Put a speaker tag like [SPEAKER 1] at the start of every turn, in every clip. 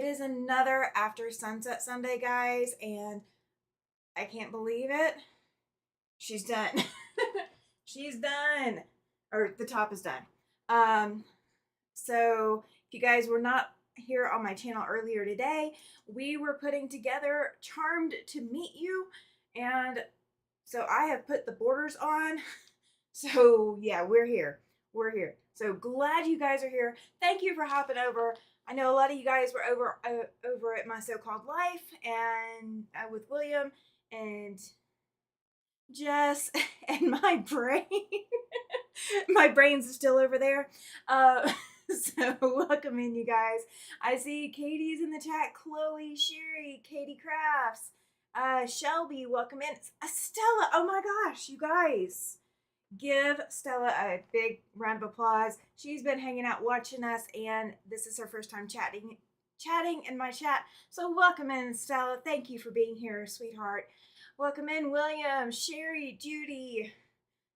[SPEAKER 1] is another after sunset Sunday, guys, and I can't believe it. She's done. She's done. Or the top is done. So if you guys were not here on my channel earlier today, we were putting together Charmed to Meet You, and so I have put the borders on. So yeah, we're here. We're here. So glad you guys are here. Thank you for hopping over. I know a lot of you guys were over at my so-called life and with William and Jess and my brain. My brain's still over there. So welcome in, you guys. I see Katie's in the chat. Chloe, Sherry, Katie Crafts, Shelby, welcome in. Stella, oh my gosh, you guys. Give Stella a big round of applause. She's been hanging out watching us, and this is her first time chatting in my chat. So welcome in, Stella. Thank you for being here, sweetheart. Welcome in, William, Sherry, Judy,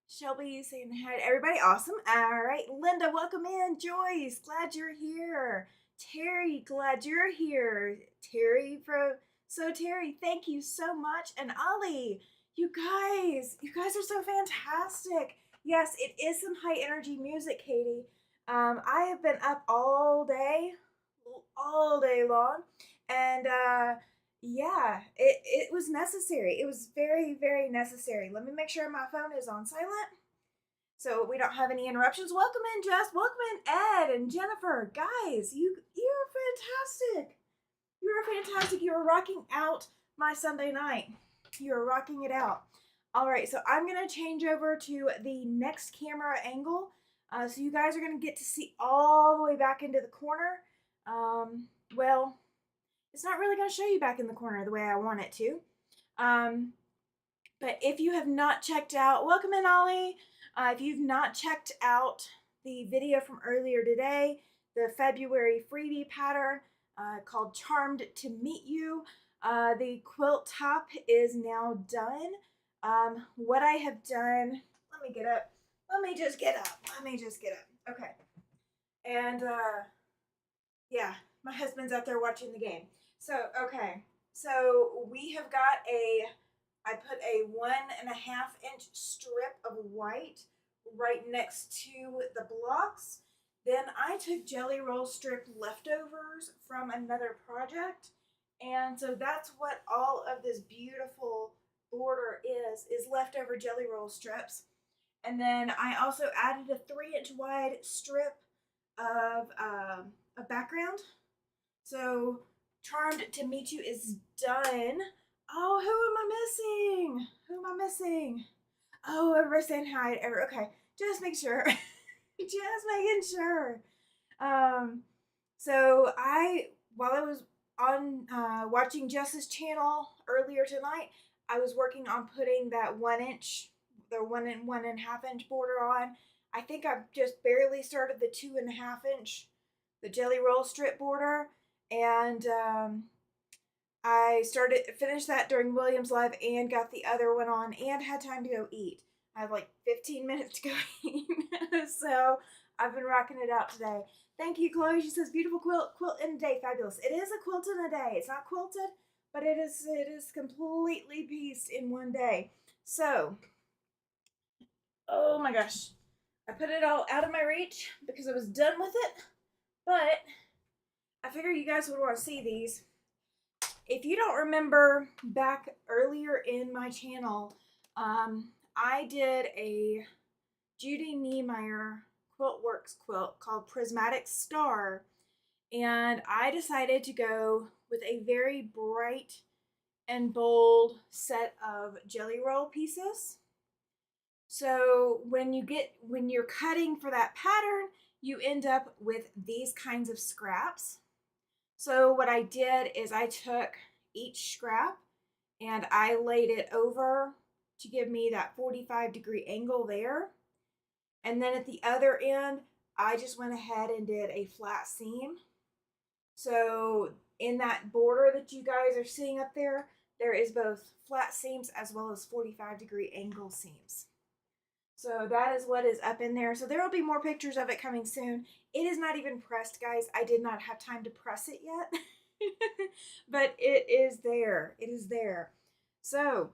[SPEAKER 1] Shelby, saying hi to everybody. Awesome. All right, Linda, welcome in. Joyce, glad you're here. Terry, glad you're here. Terry, thank you so much. And Ollie, you guys are so fantastic. Yes, it is some high energy music, Katie. I have been up all day long, and yeah, it was necessary. It was very, very necessary. Let me make sure my phone is on silent so we don't have any interruptions. Welcome in, Jess. Welcome in, Ed and Jennifer. Guys, you're fantastic. You're fantastic. You are rocking out my Sunday night. You're rocking it out. All right, so I'm going to change over to the next camera angle. So you guys are going to get to see all the way back into the corner. Well, it's not really going to show you back in the corner the way I want it to. But if you have not checked out, welcome in, Ollie. If you've not checked out the video from earlier today, the February freebie pattern called Charmed to Meet You, the quilt top is now done. What I have done, let me get up. Let me just get up. Okay. And yeah, my husband's out there watching the game. So, okay. So we have got I put a 1.5-inch strip of white right next to the blocks. Then I took jelly roll strip leftovers from another project. And so that's what all of this beautiful border is leftover jelly roll strips. And then I also added a 3-inch wide strip of a background. So Charmed to Meet You is done. Oh, who am I missing? Oh, everybody's saying hi. Okay, just make sure. Just making sure. So while I was on watching Jess's channel earlier tonight, I was working on putting that 1-inch, the 1.5-inch border on. I think I've just barely started the 2.5-inch, the jelly roll strip border, and I finished that during William's live and got the other one on and had time to go eat. I have like 15 minutes to go eat. So I've been rocking it out today. Thank you, Chloe. She says, beautiful quilt in a day. Fabulous. It is a quilt in a day. It's not quilted, but it is completely pieced in one day. So, oh my gosh. I put it all out of my reach because I was done with it. But I figure you guys would want to see these. If you don't remember back earlier in my channel, I did a Judy Niemeyer Quiltworks quilt called Prismatic Star, and I decided to go with a very bright and bold set of jelly roll pieces. So when you're cutting for that pattern, you end up with these kinds of scraps. So what I did is I took each scrap and I laid it over to give me that 45-degree angle there. And then at the other end, I just went ahead and did a flat seam. So in that border that you guys are seeing up there, there is both flat seams as well as 45-degree angle seams. So that is what is up in there. So there will be more pictures of it coming soon. It is not even pressed, guys. I did not have time to press it yet. But it is there. It is there. So,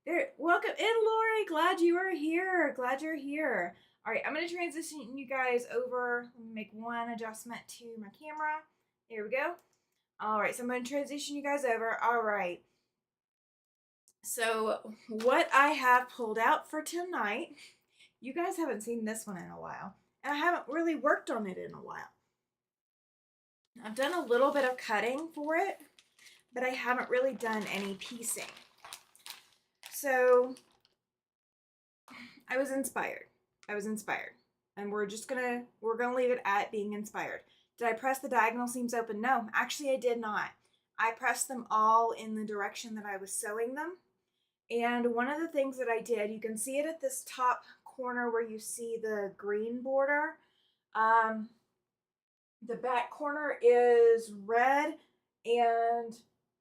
[SPEAKER 1] there. Welcome in, Lori. Glad you are here. Glad you're here. All right, I'm going to transition you guys over. Let me make one adjustment to my camera. There we go. All right, so I'm going to transition you guys over. All right. So, what I have pulled out for tonight, you guys haven't seen this one in a while, and I haven't really worked on it in a while. I've done a little bit of cutting for it, but I haven't really done any piecing. So, I was inspired. And we're gonna leave it at being inspired. Did I press the diagonal seams open? No, actually I did not. I pressed them all in the direction that I was sewing them. And one of the things that I did, you can see it at this top corner where you see the green border. The back corner is red, and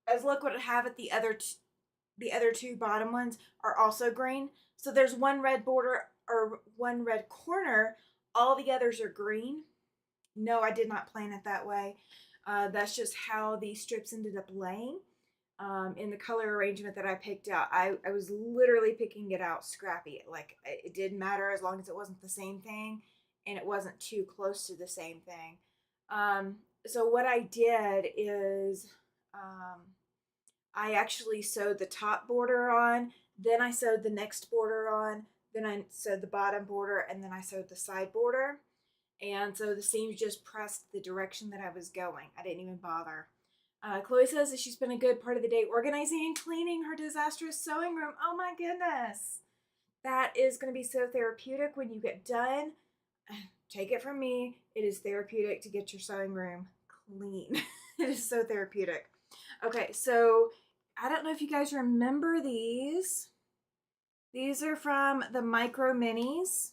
[SPEAKER 1] as look what I have at the other two bottom ones are also green. So there's one red border or one red corner. All the others are green. No, I did not plan it that way. That's just how the strips ended up laying in the color arrangement that I picked out. I was literally picking it out scrappy. Like it didn't matter as long as it wasn't the same thing and it wasn't too close to the same thing. So what I did is I actually sewed the top border on, then I sewed the next border on, then I sewed the bottom border, and then I sewed the side border. And so the seams just pressed the direction that I was going. I didn't even bother. Chloe says that she spent a good part of the day organizing and cleaning her disastrous sewing room. Oh my goodness. That is going to be so therapeutic when you get done. Take it from me. It is therapeutic to get your sewing room clean. It is so therapeutic. Okay, so I don't know if you guys remember these. These are from the Micro Minis.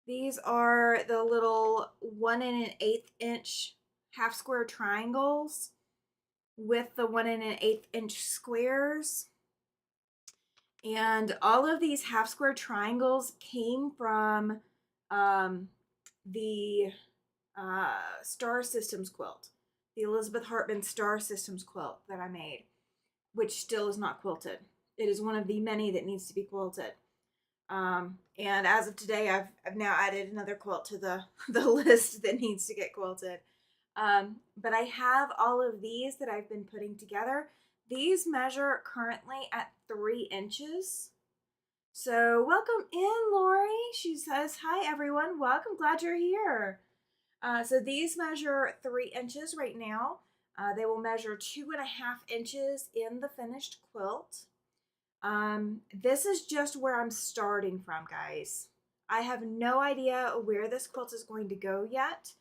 [SPEAKER 1] These are the little 1 1/8 inch half square triangles with the 1 1/8 inch squares. And all of these half square triangles came from the Star Systems quilt, the Elizabeth Hartman Star Systems quilt that I made, which still is not quilted. It is one of the many that needs to be quilted. And as of today, I've now added another quilt to the list that needs to get quilted. But I have all of these that I've been putting together. These measure currently at 3 inches. So welcome in, Lori. She says, hi everyone, welcome, glad you're here. So these measure 3 inches right now. They will measure 2.5 inches in the finished quilt. This is just where I'm starting from, guys. I have no idea where this quilt is going to go yet.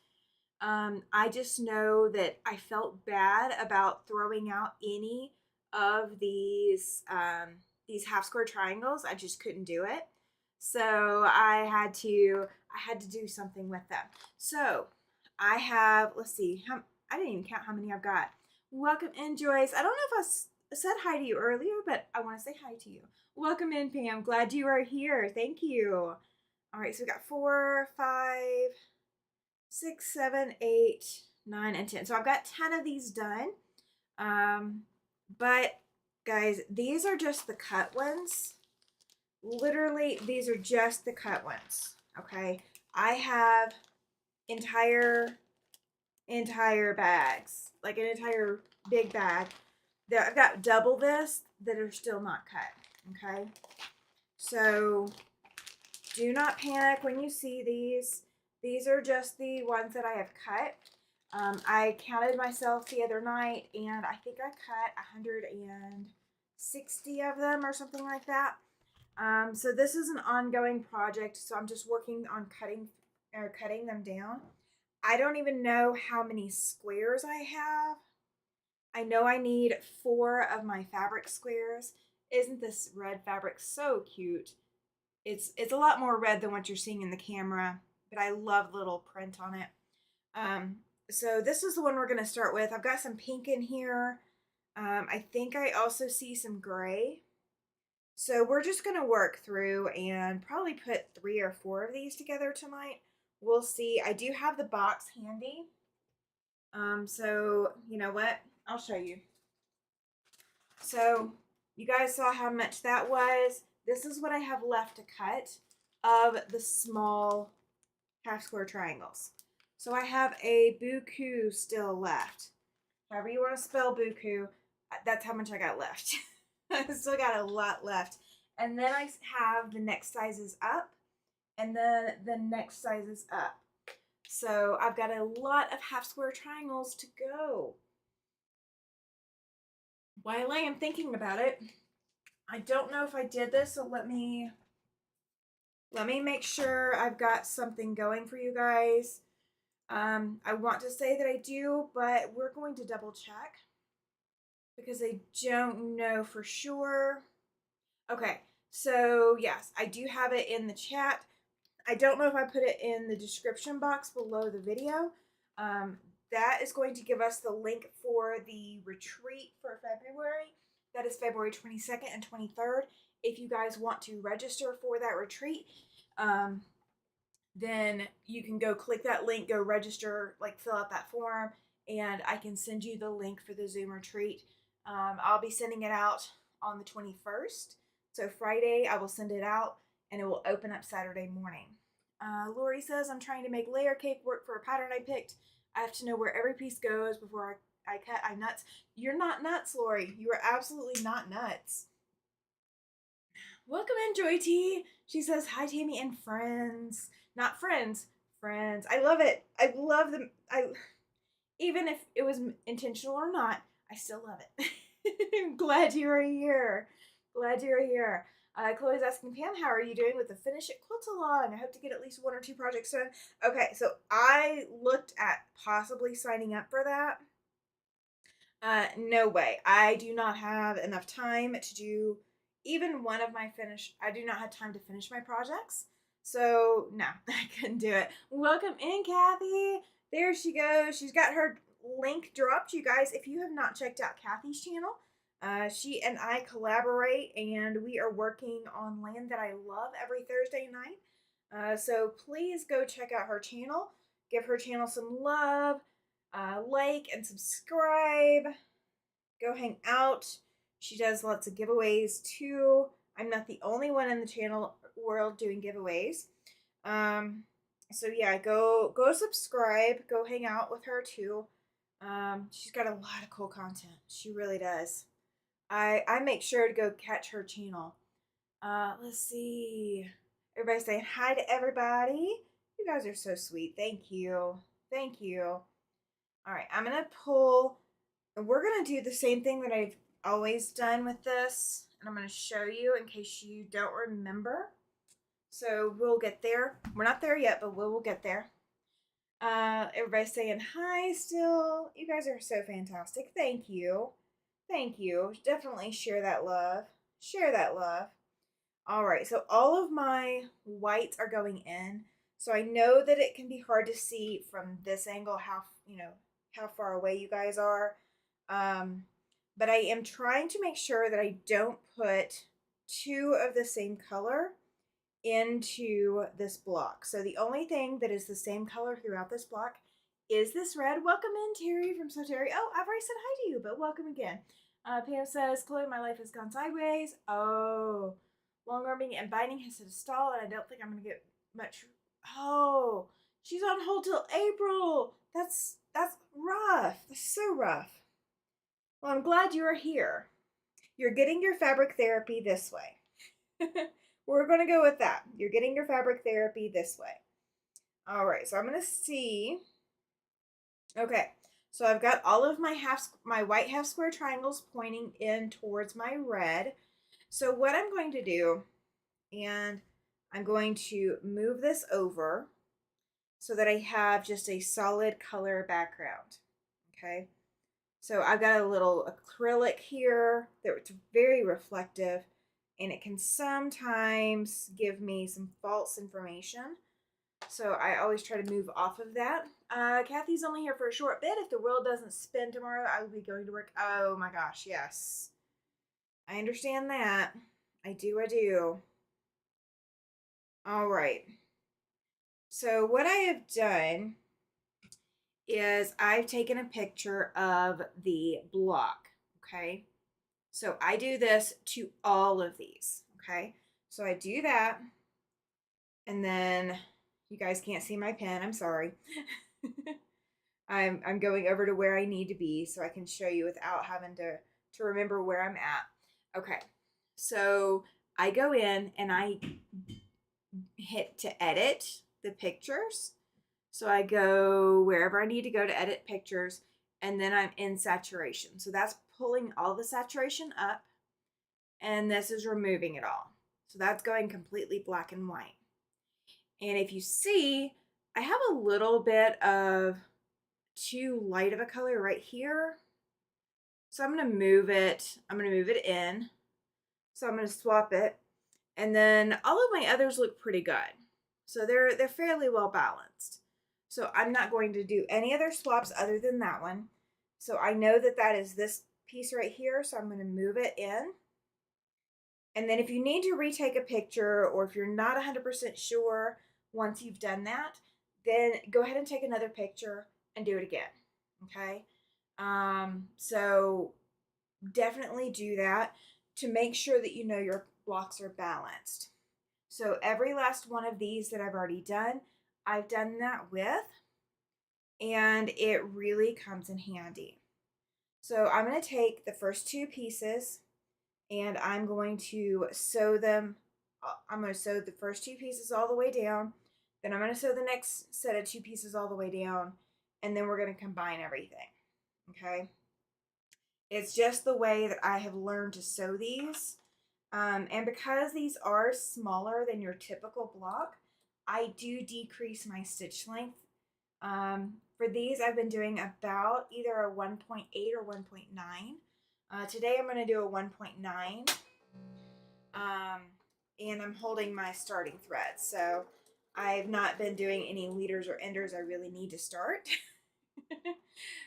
[SPEAKER 1] I just know that I felt bad about throwing out any of these half square triangles. I just couldn't do it. So I had to do something with them. So I have, let's see, I didn't even count how many I've got. Welcome in, Joyce. I don't know if I said hi to you earlier, but I want to say hi to you. Welcome in, Pam. Glad you are here. Thank you. All right, so we got 4, 5, 6, 7, 8, 9, and 10. So I've got 10 of these done. But guys, these are just the cut ones. Literally, these are just the cut ones. Okay. I have entire bags, like an entire big bag. I've got double this that are still not cut. Okay. So do not panic when you see these. These are just the ones that I have cut. I counted myself the other night, and I think I cut 160 of them or something like that. So this is an ongoing project, so I'm just working on cutting them down. I don't even know how many squares I have. I know I need 4 of my fabric squares. Isn't this red fabric so cute? It's a lot more red than what you're seeing in the camera, but I love the little print on it. So this is the one we're going to start with. I've got some pink in here. I think I also see some gray. So we're just going to work through and probably put 3 or 4 of these together tonight. We'll see. I do have the box handy. So you know what? I'll show you. So you guys saw how much that was. This is what I have left to cut of the small half square triangles. So I have a buku still left. However you want to spell buku, that's how much I got left. I still got a lot left. And then I have the next sizes up, and then the next sizes up. So I've got a lot of half square triangles to go. While I am thinking about it, I don't know if I did this, so let me make sure I've got something going for you guys. I want to say that I do, but we're going to double check because I don't know for sure. Okay, so yes, I do have it in the chat. I don't know if I put it in the description box below the video. That is going to give us the link for the retreat for February. That is February 22nd and 23rd. If you guys want to register for that retreat, then you can go click that link, go register, like fill out that form, and I can send you the link for the Zoom retreat. I'll be sending it out on the 21st. So Friday, I will send it out, and it will open up Saturday morning. Lori says, I'm trying to make layer cake work for a pattern I picked. I have to know where every piece goes before I cut. I'm nuts. You're not nuts, Lori. You are absolutely not nuts. Welcome in, Joy T. She says, hi, Tammy and friends. Not friends, friends. I love it. I love them. Even if it was intentional or not, I still love it. I'm glad you're here. Glad you're here. Chloe's asking, Pam, how are you doing with the Finish It Quilt Along? I hope to get at least 1 or 2 projects done. Okay, so I looked at possibly signing up for that. No way. I do not have enough time to do even one of my I do not have time to finish my projects. So no, I couldn't do it. Welcome in, Kathy. There she goes. She's got her link dropped. You guys, if you have not checked out Kathy's channel, she and I collaborate, and we are working on Land That I Love every Thursday night. So please go check out her channel. Give her channel some love. Like and subscribe. Go hang out. She does lots of giveaways too. I'm not the only one in the channel world doing giveaways. So yeah, go subscribe. Go hang out with her too. She's got a lot of cool content. She really does. I make sure to go catch her channel. Let's see. Everybody's saying hi to everybody. You guys are so sweet. Thank you. Thank you. All right, I'm going to pull, and we're going to do the same thing that I've always done with this, and I'm going to show you in case you don't remember. So we'll get there. We're not there yet, but we'll get there. Everybody's saying hi still. You guys are so fantastic. Thank you. Thank you. Definitely share that love. Share that love. All right, so all of my whites are going in. So I know that it can be hard to see from this angle how far away you guys are. But I am trying to make sure that I don't put 2 of the same color into this block. So the only thing that is the same color throughout this block is this red. Welcome in, Terry from So Terry. Oh, I've already said hi to you, but welcome again. Pam says, Chloe, my life has gone sideways. Oh, long arming and binding has hit a stall, and I don't think I'm going to get much. Oh, she's on hold till April. That's rough. That's so rough. Well, I'm glad you are here. You're getting your fabric therapy this way. We're going to go with that. You're getting your fabric therapy this way. All right, so I'm going to see. Okay, so I've got all of my white half square triangles pointing in towards my red. So what I'm going to do, and I'm going to move this over so that I have just a solid color background. Okay, so I've got a little acrylic here that's very reflective, and it can sometimes give me some false information. So I always try to move off of that. Kathy's only here for a short bit. If the world doesn't spin tomorrow, I will be going to work. Oh my gosh, yes. I understand that. I do. All right. So what I have done is I've taken a picture of the block, okay? So I do this to all of these, okay? So I do that, and then you guys can't see my pen, I'm sorry. I'm going over to where I need to be so I can show you without having to remember where I'm at. Okay. So I go in and I hit to edit the pictures. So I go wherever I need to go to edit pictures, and then I'm in saturation. So that's pulling all the saturation up, and this is removing it all. So that's going completely black and white. And if you see, I have a little bit of too light of a color right here. So I'm going to move it. I'm going to move it in. So I'm going to swap it. And then all of my others look pretty good. So they're fairly well balanced. So I'm not going to do any other swaps other than that one. So I know that that is this piece right here. So I'm going to move it in. And then if you need to retake a picture, or if you're not 100% sure once you've done that, then go ahead and take another picture and do it again. Okay. So definitely do that to make sure that you know your blocks are balanced. So every last one of these that I've already done, I've done that with, and it really comes in handy. So I'm going to take the first two pieces and I'm going to sew them. I'm going to sew the first two pieces all the way down. Then I'm going to sew the next set of two pieces all the way down. And then we're going to combine everything. Okay. It's just the way that I have learned to sew these. And because these are smaller than your typical block, I do decrease my stitch length. For these, I've been doing about either a 1.8 or 1.9. Today I'm going to do a 1.9. And I'm holding my starting thread. So I've not been doing any leaders or enders I really need to start.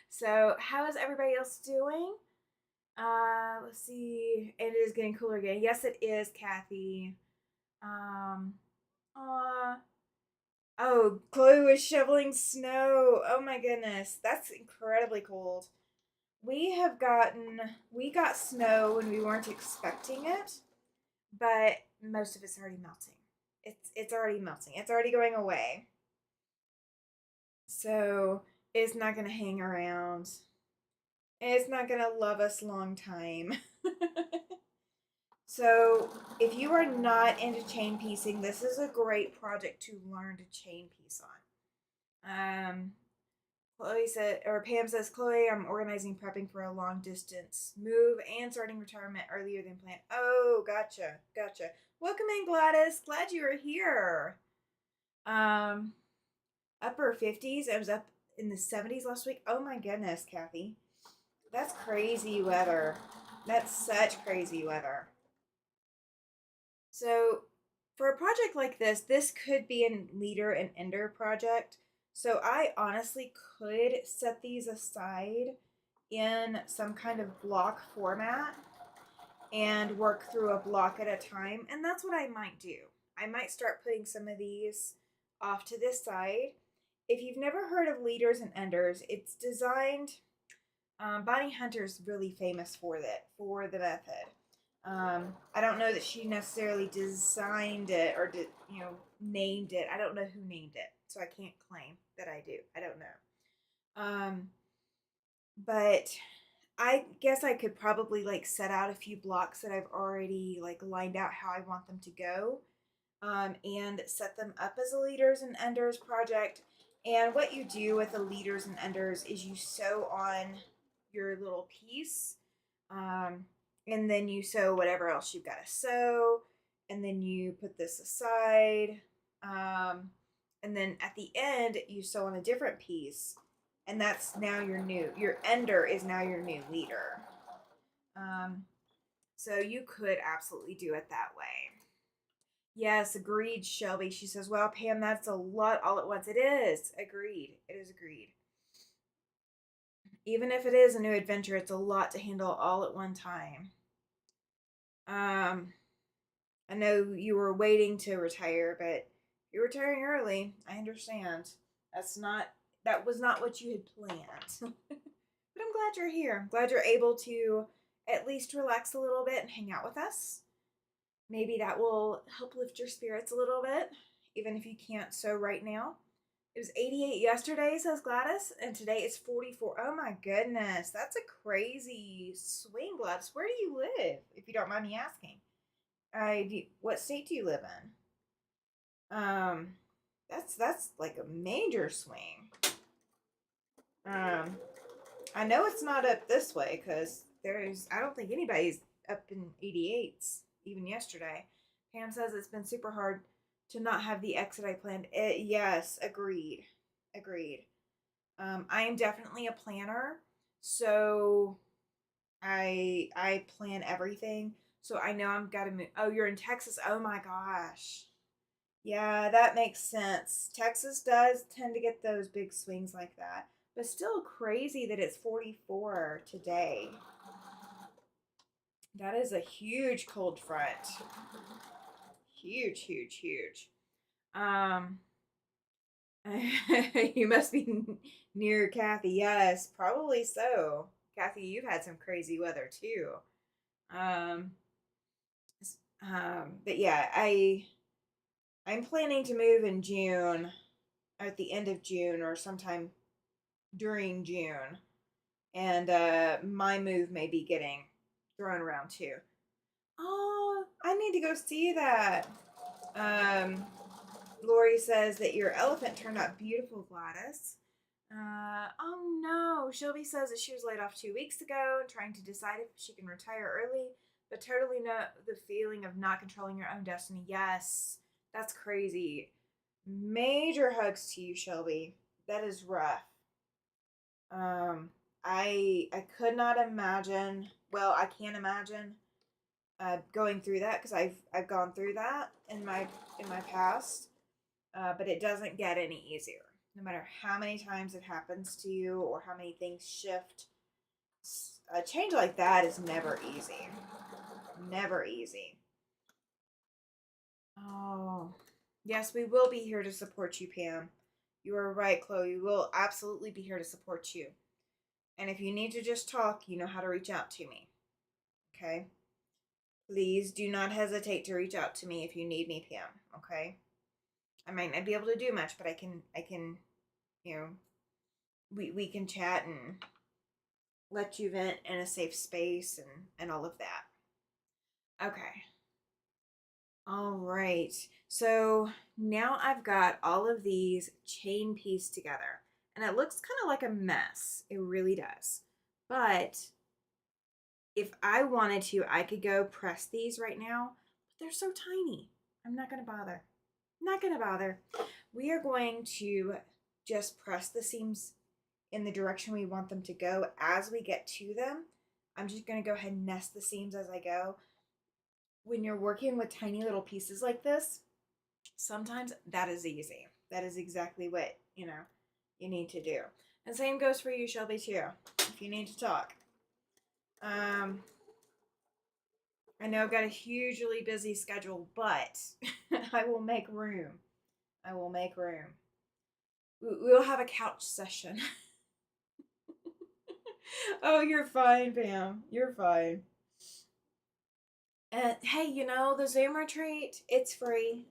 [SPEAKER 1] So how is everybody else doing? Let's see. And it is getting cooler again. Yes, it is, Kathy. Um, oh, Chloe was shoveling snow. Oh my goodness. That's incredibly cold. We got snow when we weren't expecting it, but most of it's already melting. It's already melting. It's already going away. So it's not gonna hang around. It's not gonna love us long time. So if you are not into chain piecing, this is a great project to learn to chain piece on. Chloe said, or Pam says, Chloe, I'm organizing, prepping for a long distance move and starting retirement earlier than planned. Oh, gotcha, gotcha. Welcome in, Gladys. Glad you are here. Um, Upper 50s. I was up in the 70s last week. Oh my goodness, Kathy. That's crazy weather. That's such crazy weather. So, for a project like this could be a leader and ender project. So, I honestly could set these aside in some kind of block format and work through a block at a time. And that's what I might do. I might start putting some of these off to this side. If you've never heard of leaders and enders, it's designed. Bonnie Hunter's really famous for the method. I don't know that she necessarily designed it or named it. I don't know who named it, so I can't claim that I do. I don't know. But I guess I could probably like set out a few blocks that I've already like lined out how I want them to go, and set them up as a leaders and enders project. And what you do with the leaders and enders is you sew on your little piece, um, and then you sew whatever else you've got to sew, and then you put this aside, um, and then at the end you sew on a different piece, and that's now your ender is now your new leader. Um, so you could absolutely do it that way. Yes, agreed, Shelby. She says, "Well, Pam, that's a lot all at once." It is. Agreed. It is agreed. Even if it is a new adventure, it's a lot to handle all at one time. Um, I know you were waiting to retire, but you're retiring early. I understand. That's not that was not what you had planned. But I'm glad you're here. I'm glad you're able to at least relax a little bit and hang out with us. Maybe that will help lift your spirits a little bit, even if you can't sew right now. It was 88 yesterday, says Gladys, and today it's 44. Oh my goodness, that's a crazy swing, Gladys. Where do you live, if you don't mind me asking? What state do you live in? That's like a major swing. I know it's not up this way because I don't think anybody's up in 88s even yesterday. Pam says it's been super hard to not have the exit I planned. Yes, agreed. I am definitely a planner, so I plan everything. So I know I'm gotta move. Oh, you're in Texas. Oh my gosh. Yeah, that makes sense. Texas does tend to get those big swings like that. But still crazy that it's 44 today. That is a huge cold front. Huge, huge, huge. You must be near Kathy. Yes, probably so. Kathy, you've had some crazy weather too. Um, but yeah, I'm planning to move in June, at the end of June or sometime during June, and my move may be getting thrown around too. Oh, I need to go see that. Lori says that your elephant turned out beautiful, Gladys. Oh no. Shelby says that she was laid off 2 weeks ago and trying to decide if she can retire early, but totally know the feeling of not controlling your own destiny. Yes, that's crazy. Major hugs to you, Shelby. That is rough. I could not imagine. Well, I can't imagine going through that because I've gone through that in my past. But it doesn't get any easier. No matter how many times it happens to you or how many things shift, a change like that is never easy. Never easy. Oh, yes, we will be here to support you, Pam. You are right, Chloe. We will absolutely be here to support you. And if you need to just talk, you know how to reach out to me. Okay? Please do not hesitate to reach out to me if you need me, Pam. Okay? I might not be able to do much, but I can, you know, we can chat and let you vent in a safe space and all of that. Okay. All right. So now I've got all of these chain pieced together, and it looks kind of like a mess. It really does. But if I wanted to, I could go press these right now, but they're so tiny. I'm not going to bother. Not going to bother. We are going to just press the seams in the direction we want them to go as we get to them. I'm just going to go ahead and nest the seams as I go. When you're working with tiny little pieces like this, sometimes that is easy. That is exactly what, you need to do. And same goes for you, Shelby, too, if you need to talk. I know I've got a hugely busy schedule, but I will make room. I will make room. We'll have a couch session. Oh, you're fine, Pam. You're fine. And hey, the Zoom retreat, it's free.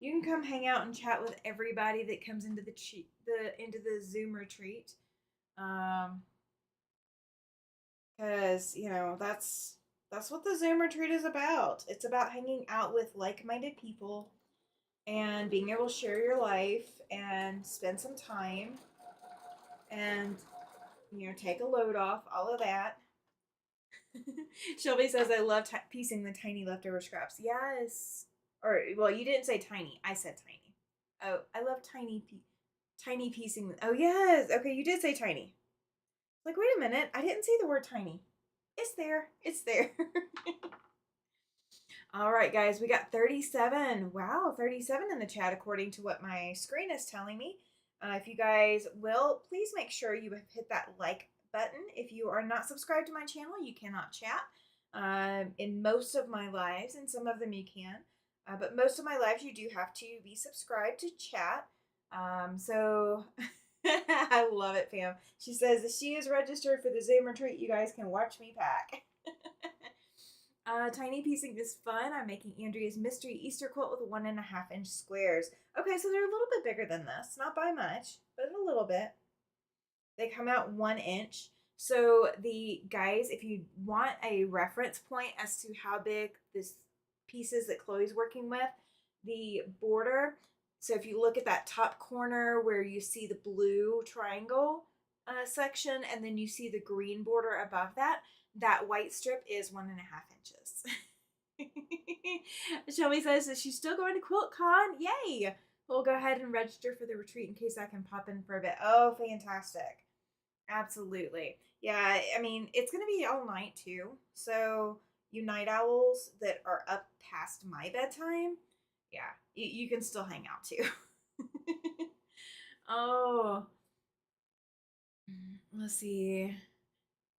[SPEAKER 1] You can come hang out and chat with everybody that comes into the Zoom retreat. Cuz, that's what the Zoom retreat is about. It's about hanging out with like-minded people and being able to share your life and spend some time and take a load off, all of that. Shelby says, I love piecing the tiny leftover scraps. Yes. Or, well, you didn't say tiny. I said tiny. Oh, I love tiny piecing. Oh, yes. Okay, you did say tiny. Like, wait a minute. I didn't say the word tiny. It's there. It's there. All right, guys. We got 37. Wow, 37 in the chat according to what my screen is telling me. If you guys will, please make sure you have hit that like button. If you are not subscribed to my channel, you cannot chat. In most of my lives, and some of them you can, but most of my lives you do have to be subscribed to chat. So I love it, Pam. She says she is registered for the Zoom retreat. You guys can watch me pack. Tiny piecing is fun. I'm making Andrea's mystery Easter quilt with 1.5 inch squares. Okay, so they're a little bit bigger than this. Not by much, but a little bit. They come out 1 inch. So the guys, if you want a reference point as to how big this pieces that Chloe's working with, the border. So if you look at that top corner where you see the blue triangle section, and then you see the green border above that, that white strip is 1.5 inches. Shelby says that she's still going to QuiltCon. Yay! We'll go ahead and register for the retreat in case I can pop in for a bit. Oh, fantastic. Absolutely. Yeah, I mean, it's going to be all night too. So, you night owls that are up past my bedtime, yeah, you can still hang out too. Oh, let's see.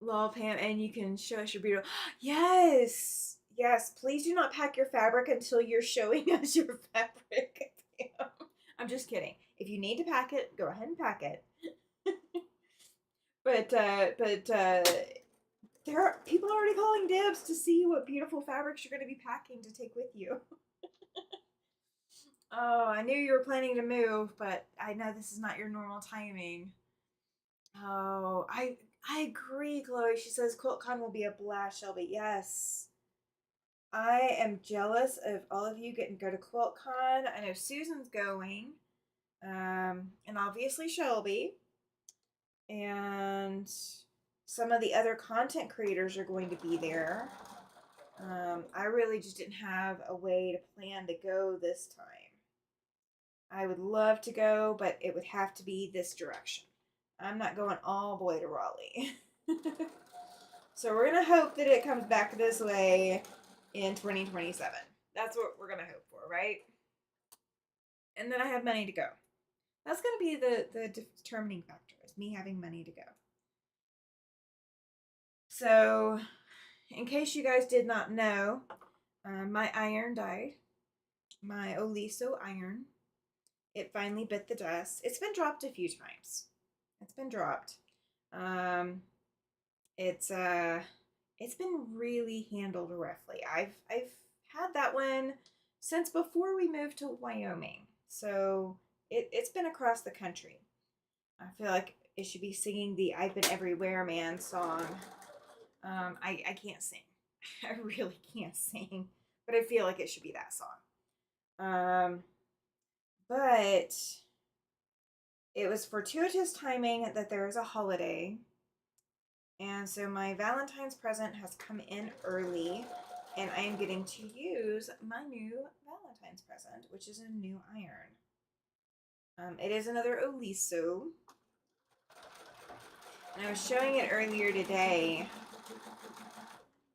[SPEAKER 1] Lol, Pam, and you can show us your burrito. Yes, yes. Please do not pack your fabric until you're showing us your fabric, Pam. I'm just kidding. If you need to pack it, go ahead and pack it. but there are people already calling dibs to see what beautiful fabrics you're going to be packing to take with you. Oh, I knew you were planning to move, but I know this is not your normal timing. Oh, I agree, Chloe. She says QuiltCon will be a blast, Shelby. Yes. I am jealous of all of you getting to go to QuiltCon. I know Susan's going. And obviously Shelby. And some of the other content creators are going to be there. I really just didn't have a way to plan to go this time. I would love to go, but it would have to be this direction. I'm not going all the way to Raleigh. So we're going to hope that it comes back this way in 2027. That's what we're going to hope for, right? And then I have money to go. That's going to be the determining factor, is me having money to go. So, in case you guys did not know, my iron died. My Oliso iron. It finally bit the dust. It's been dropped a few times. It's been dropped. It's been really handled roughly. I've had that one since before we moved to Wyoming. So it's been across the country. I feel like it should be singing the I've Been Everywhere Man song. I can't sing. I really can't sing. But I feel like it should be that song. But it was fortuitous timing that there is a holiday. And so my Valentine's present has come in early, and I am getting to use my new Valentine's present, which is a new iron. It is another Oliso. And I was showing it earlier today.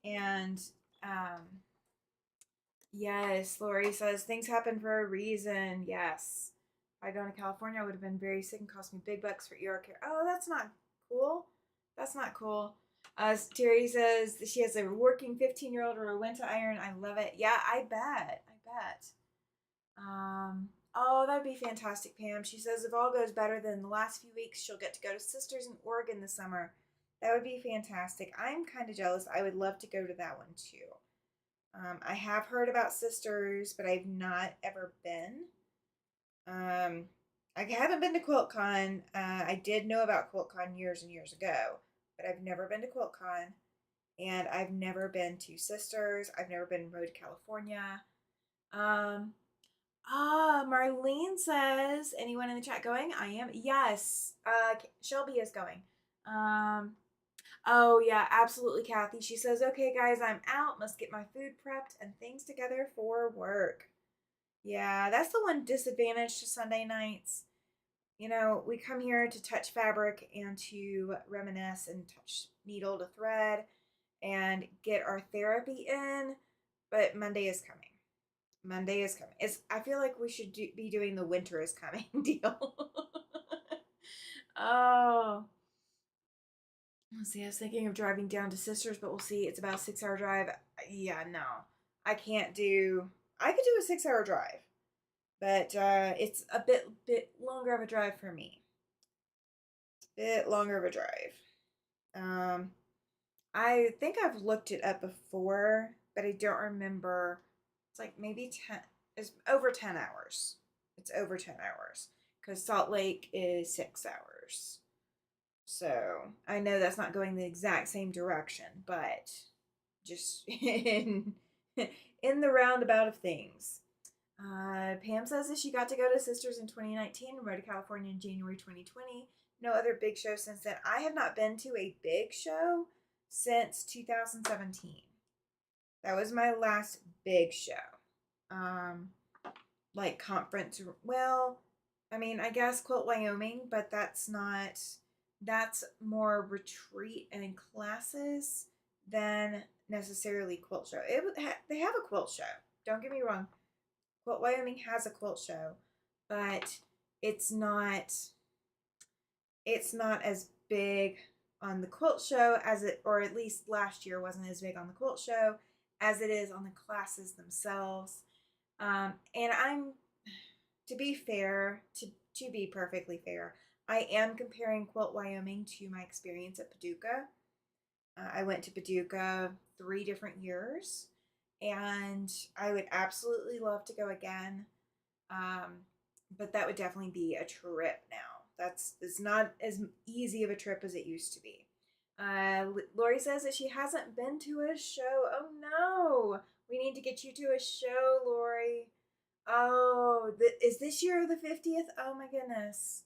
[SPEAKER 1] And yes, Lori says things happen for a reason. Yes. If I'd gone to California, I would have been very sick and cost me big bucks for ER care. Oh, that's not cool. That's not cool. Terry says that she has a working 15-year-old Rowenta iron. I love it. Yeah, I bet. Oh, that'd be fantastic, Pam. She says if all goes better than the last few weeks, she'll get to go to Sisters in Oregon this summer. That would be fantastic. I'm kind of jealous. I would love to go to that one too. I have heard about Sisters, but I've not ever been. I haven't been to QuiltCon. I did know about QuiltCon years and years ago, but I've never been to QuiltCon. And I've never been to Sisters. I've never been in Road to California. Marlene says, anyone in the chat going? I am. Yes. Shelby is going. Oh yeah, absolutely, Kathy. She says, okay, guys, I'm out. Must get my food prepped and things together for work. Yeah, that's the one disadvantage to Sunday nights. You know, we come here to touch fabric and to reminisce and touch needle to thread and get our therapy in, but Monday is coming. Monday is coming. I feel like we should be doing the winter is coming deal. Oh. Let's see, I was thinking of driving down to Sisters, but we'll see. It's about a 6-hour drive. Yeah, no. I could do a 6-hour drive. but it's a bit longer of a drive for me. Bit longer of a drive. Um, I think I've looked it up before, but I don't remember. It's like maybe 10, it's over 10 hours. It's over 10 hours because Salt Lake is 6 hours. So I know that's not going the exact same direction, but just in the roundabout of things. Pam says that she got to go to Sisters in 2019 and rode to California in January 2020. No other big show since then. I have not been to a big show since 2017. That was my last big show. Um, like conference. Well, I mean, I guess Quilt Wyoming, but that's more retreat and classes than necessarily quilt show. They have a quilt show. Don't get me wrong. Quilt Wyoming has a quilt show, but it's not it's not as big on the quilt show as it, or at least last year wasn't as big on the quilt show as it is on the classes themselves. And I'm, to be fair, to be perfectly fair, I am comparing Quilt Wyoming to my experience at Paducah. I went to Paducah 3 different years, and I would absolutely love to go again. Um, but that would definitely be a trip now. It's not as easy of a trip as it used to be. Lori says that she hasn't been to a show. Oh no, we need to get you to a show, Lori. Oh, is this year the 50th? Oh my goodness.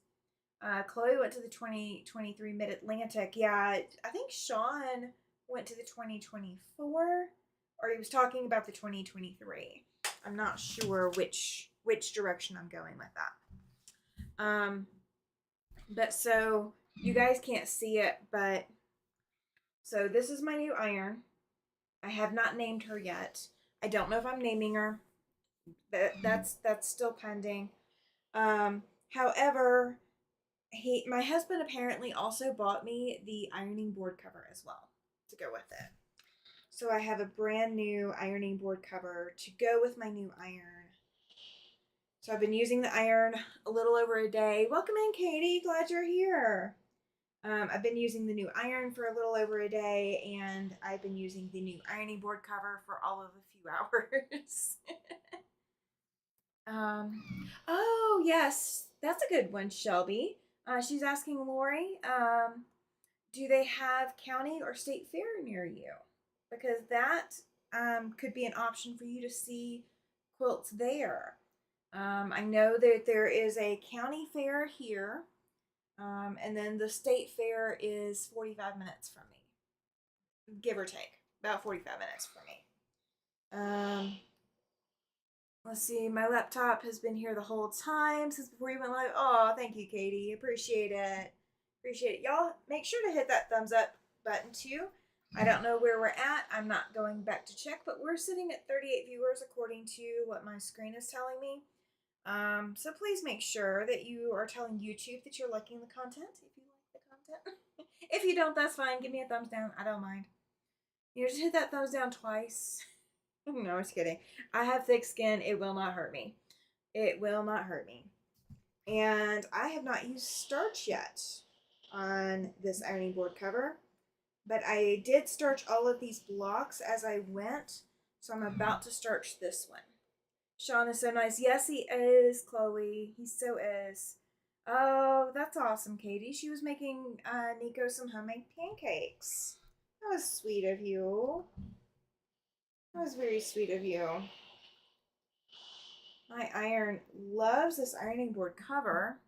[SPEAKER 1] Chloe went to the 2023 Mid Atlantic. Yeah, I think Sean went to the 2024, or he was talking about the 2023. I'm not sure which direction I'm going with that. But so you guys can't see it, but so this is my new iron. I have not named her yet. I don't know if I'm naming her. That's still pending. However, my husband apparently also bought me the ironing board cover as well to go with it. So I have a brand new ironing board cover to go with my new iron. So I've been using the iron a little over a day. Welcome in, Katie. Glad you're here. I've been using the new iron for a little over a day, and I've been using the new ironing board cover for all of a few hours. Oh, yes, that's a good one, Shelby. She's asking Lori, do they have county or state fair near you? Because that could be an option for you to see quilts there. I know that there is a county fair here, and then the state fair is 45 minutes from me, give or take, about 45 minutes from me. Let's see, my laptop has been here the whole time since before you went live. Oh, thank you, Katie. Appreciate it. Appreciate it. Y'all, make sure to hit that thumbs up button too. I don't know where we're at. I'm not going back to check, but we're sitting at 38 viewers according to what my screen is telling me. So please make sure that you are telling YouTube that you're liking the content if you like the content. If you don't, that's fine. Give me a thumbs down. I don't mind. You just hit that thumbs down twice. No, I was kidding. I have thick skin. It will not hurt me. It will not hurt me. And I have not used starch yet on this ironing board cover, but I did starch all of these blocks as I went, so I'm about to starch this one. Sean is so nice. Yes, he is, Chloe. He so is. Oh, that's awesome, Katie. She was making Nico some homemade pancakes. That was sweet of you. That was very sweet of you. My iron loves this ironing board cover.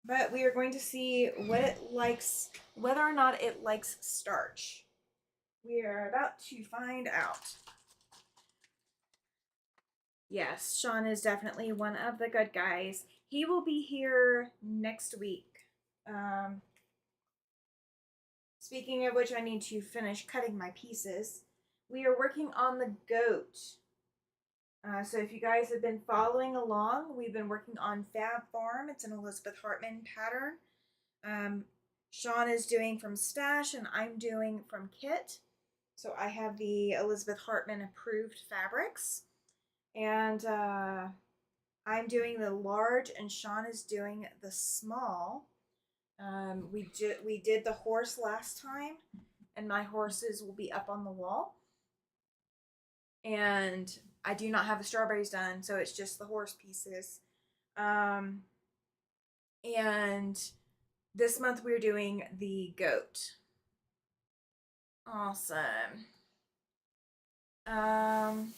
[SPEAKER 1] But we are going to see what it likes, whether or not it likes starch. We are about to find out. Yes, Sean is definitely one of the good guys. He will be here next week. Speaking of which, I need to finish cutting my pieces. We are working on the goat. So if you guys have been following along, we've been working on Fab Farm. It's an Elizabeth Hartman pattern. Sean is doing from Stash and I'm doing from Kit. So I have the Elizabeth Hartman approved fabrics. And I'm doing the large, and Sean is doing the small. We did the horse last time, and my horses will be up on the wall. And I do not have the strawberries done, so it's just the horse pieces. Um, and this month we're doing the goat. Awesome. Um,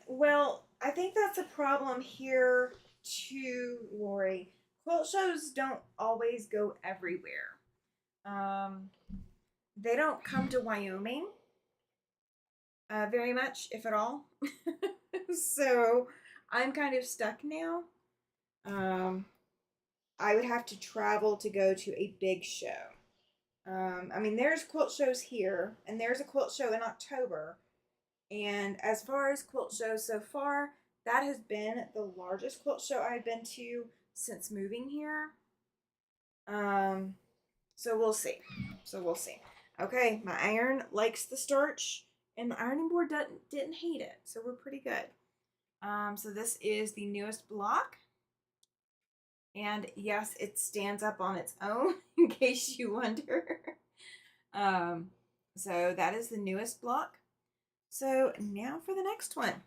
[SPEAKER 1] well, I think that's a problem here too, Lori. Quilt shows don't always go everywhere. Um, they don't come to Wyoming very much, if at all. So I'm kind of stuck now. Um, I would have to travel to go to a big show. I mean, there's quilt shows here, and there's a quilt show in October. And as far as quilt shows so far, that has been the largest quilt show I've been to since moving here. Um, so we'll see. So we'll see. Okay, my iron likes the starch, and the ironing board didn't hate it, so we're pretty good. So this is the newest block. And yes, it stands up on its own, in case you wonder. um, so that is the newest block. So now for the next one.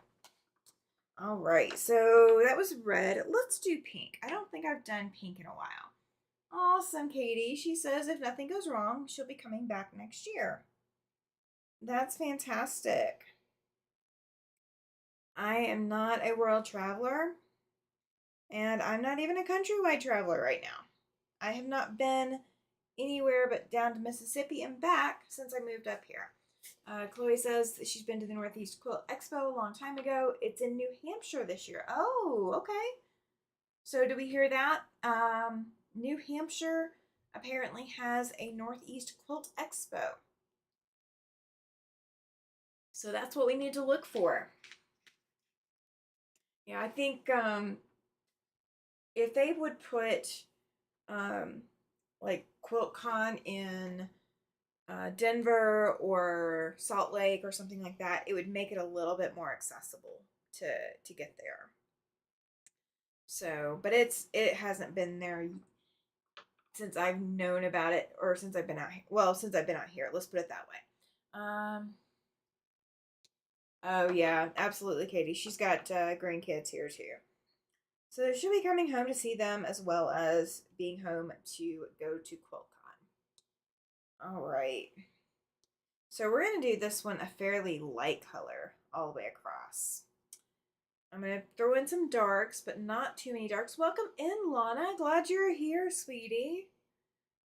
[SPEAKER 1] All right, so that was red. Let's do pink. I don't think I've done pink in a while. Awesome, Katie. She says if nothing goes wrong, she'll be coming back next year. That's fantastic. I am not a world traveler, and I'm not even a countrywide traveler right now. I have not been anywhere but down to Mississippi and back since I moved up here. Chloe says that she's been to the Northeast Quilt Expo a long time ago. It's in New Hampshire this year. Oh, okay. So do we hear that? New Hampshire apparently has a Northeast Quilt Expo. So that's what we need to look for. Yeah, I think if they would put like QuiltCon in Denver or Salt Lake or something like that, it would make it a little bit more accessible to get there. So, but it hasn't been there since I've known about it, or since I've been out here. Well, since I've been out here, let's put it that way. Oh yeah, absolutely, Katie. She's got grandkids here too. So she'll be coming home to see them as well as being home to go to QuiltCon. All right. So we're going to do this one a fairly light color all the way across. I'm going to throw in some darks, but not too many darks. Welcome in, Lana. Glad you're here, sweetie.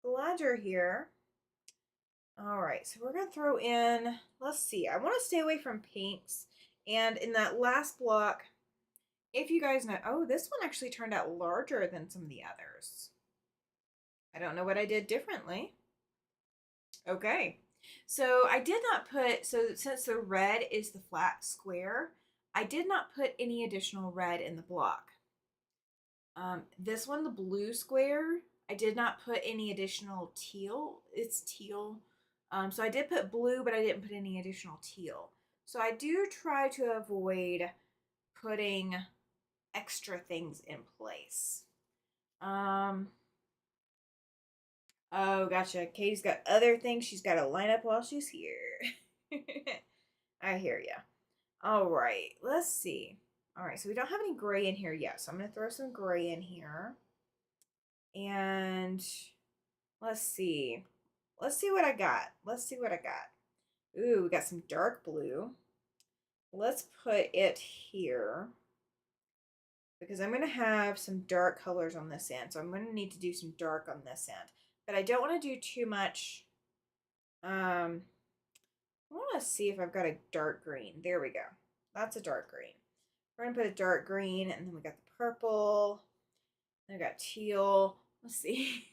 [SPEAKER 1] Glad you're here. All right, so we're going to throw in, let's see. I want to stay away from pinks. And in that last block, if you guys know, oh, this one actually turned out larger than some of the others. I don't know what I did differently. Okay. So I did not put, so since the red is the flat square, I did not put any additional red in the block. This one, the blue square, I did not put any additional teal. It's teal. So I did put blue, but I didn't put any additional teal. So I do try to avoid putting extra things in place. Oh, gotcha. Katie's got other things she's got to line up while she's here. I hear ya. All right, let's see. All right, so we don't have any gray in here yet, so I'm going to throw some gray in here. And let's see. Let's see what I got. Let's see what I got. Ooh, we got some dark blue. Let's put it here because I'm going to have some dark colors on this end. So I'm going to need to do some dark on this end. But I don't want to do too much. I want to see if I've got a dark green. There we go. That's a dark green. We're going to put a dark green, and then we got the purple. Then we got teal. Let's see.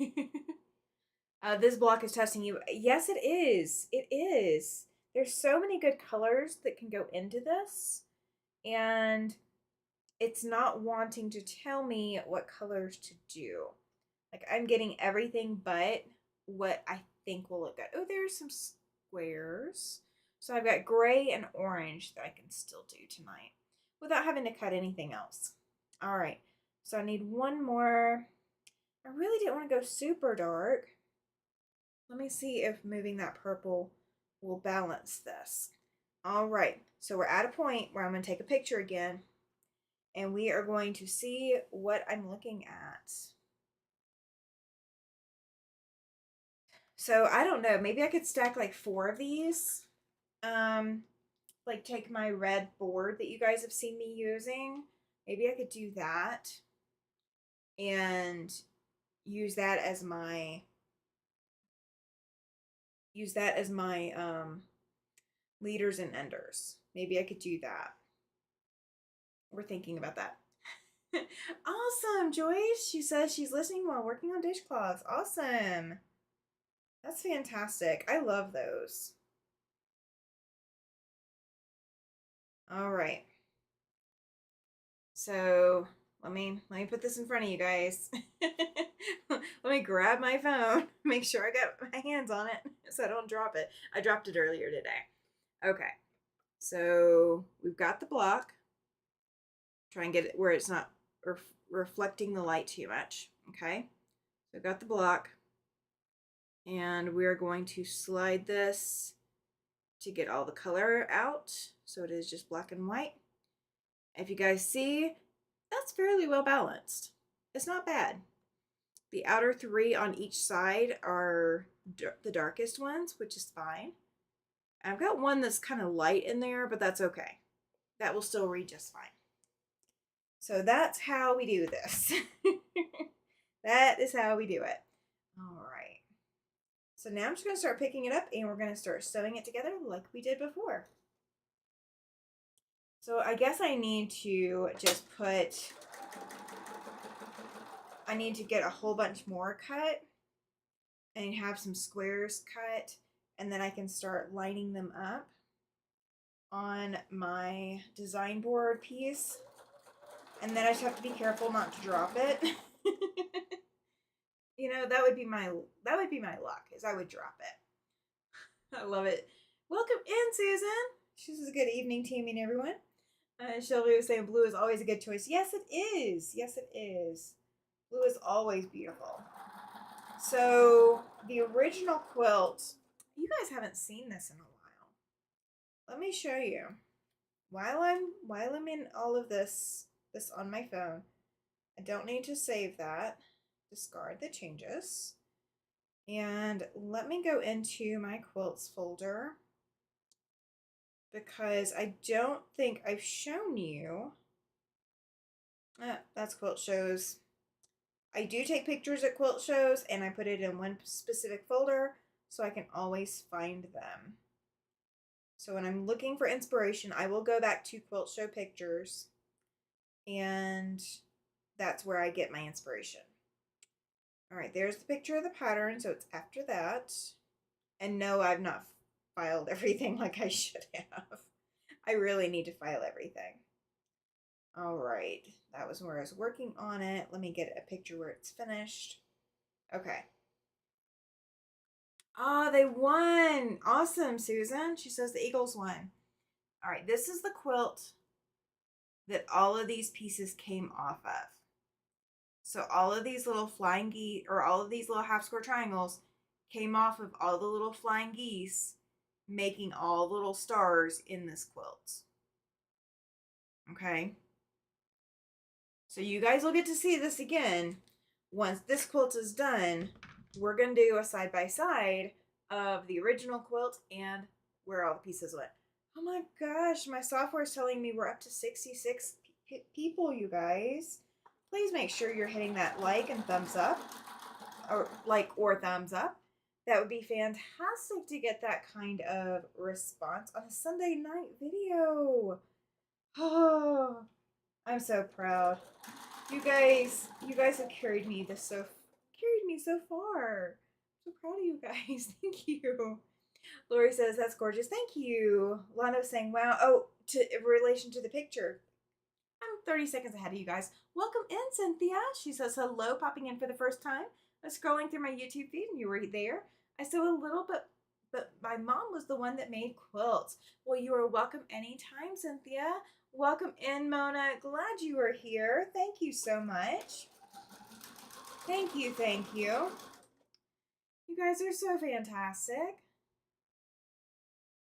[SPEAKER 1] This block is testing you. Yes, it is. It is. There's so many good colors that can go into this, and it's not wanting to tell me what colors to do. Like, I'm getting everything but what I think will look good. Oh, there's some squares. So I've got gray and orange that I can still do tonight without having to cut anything else. All right, so I need one more. I really didn't want to go super dark. Let me see if moving that purple will balance this. All right, so we're at a point where I'm going to take a picture again, and we are going to see what I'm looking at. So I don't know, maybe I could stack like 4 of these. Like take my red board that you guys have seen me using. Maybe I could do that and use that as my leaders and enders. Maybe I could do that. We're thinking about that. Awesome, Joyce. She says she's listening while working on dishcloths. Awesome. That's fantastic. I love those. All right. So let me put this in front of you guys. Let me grab my phone. Make sure I got my hands on it so I don't drop it. I dropped it earlier today. Okay. So we've got the block. Try and get it where it's not reflecting the light too much. Okay. So I've got the block. And we're going to slide this to get all the color out. So it is just black and white. If you guys see, that's fairly well balanced. It's not bad. The outer 3 on each side are the darkest ones, which is fine. I've got one that's kind of light in there, but that's okay. That will still read just fine. So that's how we do this. That is how we do it. All right. So now I'm just going to start picking it up and we're going to start sewing it together like we did before. So I guess I need to just I need to get a whole bunch more cut and have some squares cut, and then I can start lining them up on my design board piece. And then I just have to be careful not to drop it. You know, that would be my luck, is I would drop it. I love it. Welcome in, Susan. She says good evening, teaming everyone. Shelby was saying blue is always a good choice. Yes, it is. Yes, it is. Blue is always beautiful. So the original quilt, you guys haven't seen this in a while. Let me show you. While I'm in all of this on my phone, I don't need to save that. Discard the changes. And let me go into my quilts folder, because I don't think I've shown you. That's quilt shows. I do take pictures at quilt shows and I put it in one specific folder so I can always find them. So when I'm looking for inspiration, I will go back to quilt show pictures, and that's where I get my inspiration. All right, there's the picture of the pattern, so it's after that. And no, I've not filed everything like I should have. I really need to file everything. All right, that was where I was working on it. Let me get a picture where it's finished. Okay. Ah, they won. Awesome, Susan. She says the Eagles won. All right, this is the quilt that all of these pieces came off of. So all of these little flying geese, or all of these little half square triangles, came off of all the little flying geese, making all the little stars in this quilt. Okay. So you guys will get to see this again. Once this quilt is done, we're going to do a side-by-side of the original quilt and where all the pieces went. Oh my gosh, my software is telling me we're up to 66 people, you guys. Please make sure you're hitting that like and thumbs up, or thumbs up. That would be fantastic to get that kind of response on a Sunday night video. Oh, I'm so proud. You guys have carried me so far. I'm so proud of you guys. Thank you. Lori says that's gorgeous. Thank you. Lana saying wow. Oh, in relation to the picture, I'm 30 seconds ahead of you guys. Welcome in, Cynthia. She says hello, popping in for the first time. I was scrolling through my YouTube feed and you were there. I sew a little but my mom was the one that made quilts. Well, you are welcome anytime, Cynthia. Welcome in, Mona. Glad you are here. Thank you so much. Thank you, thank you. You guys are so fantastic.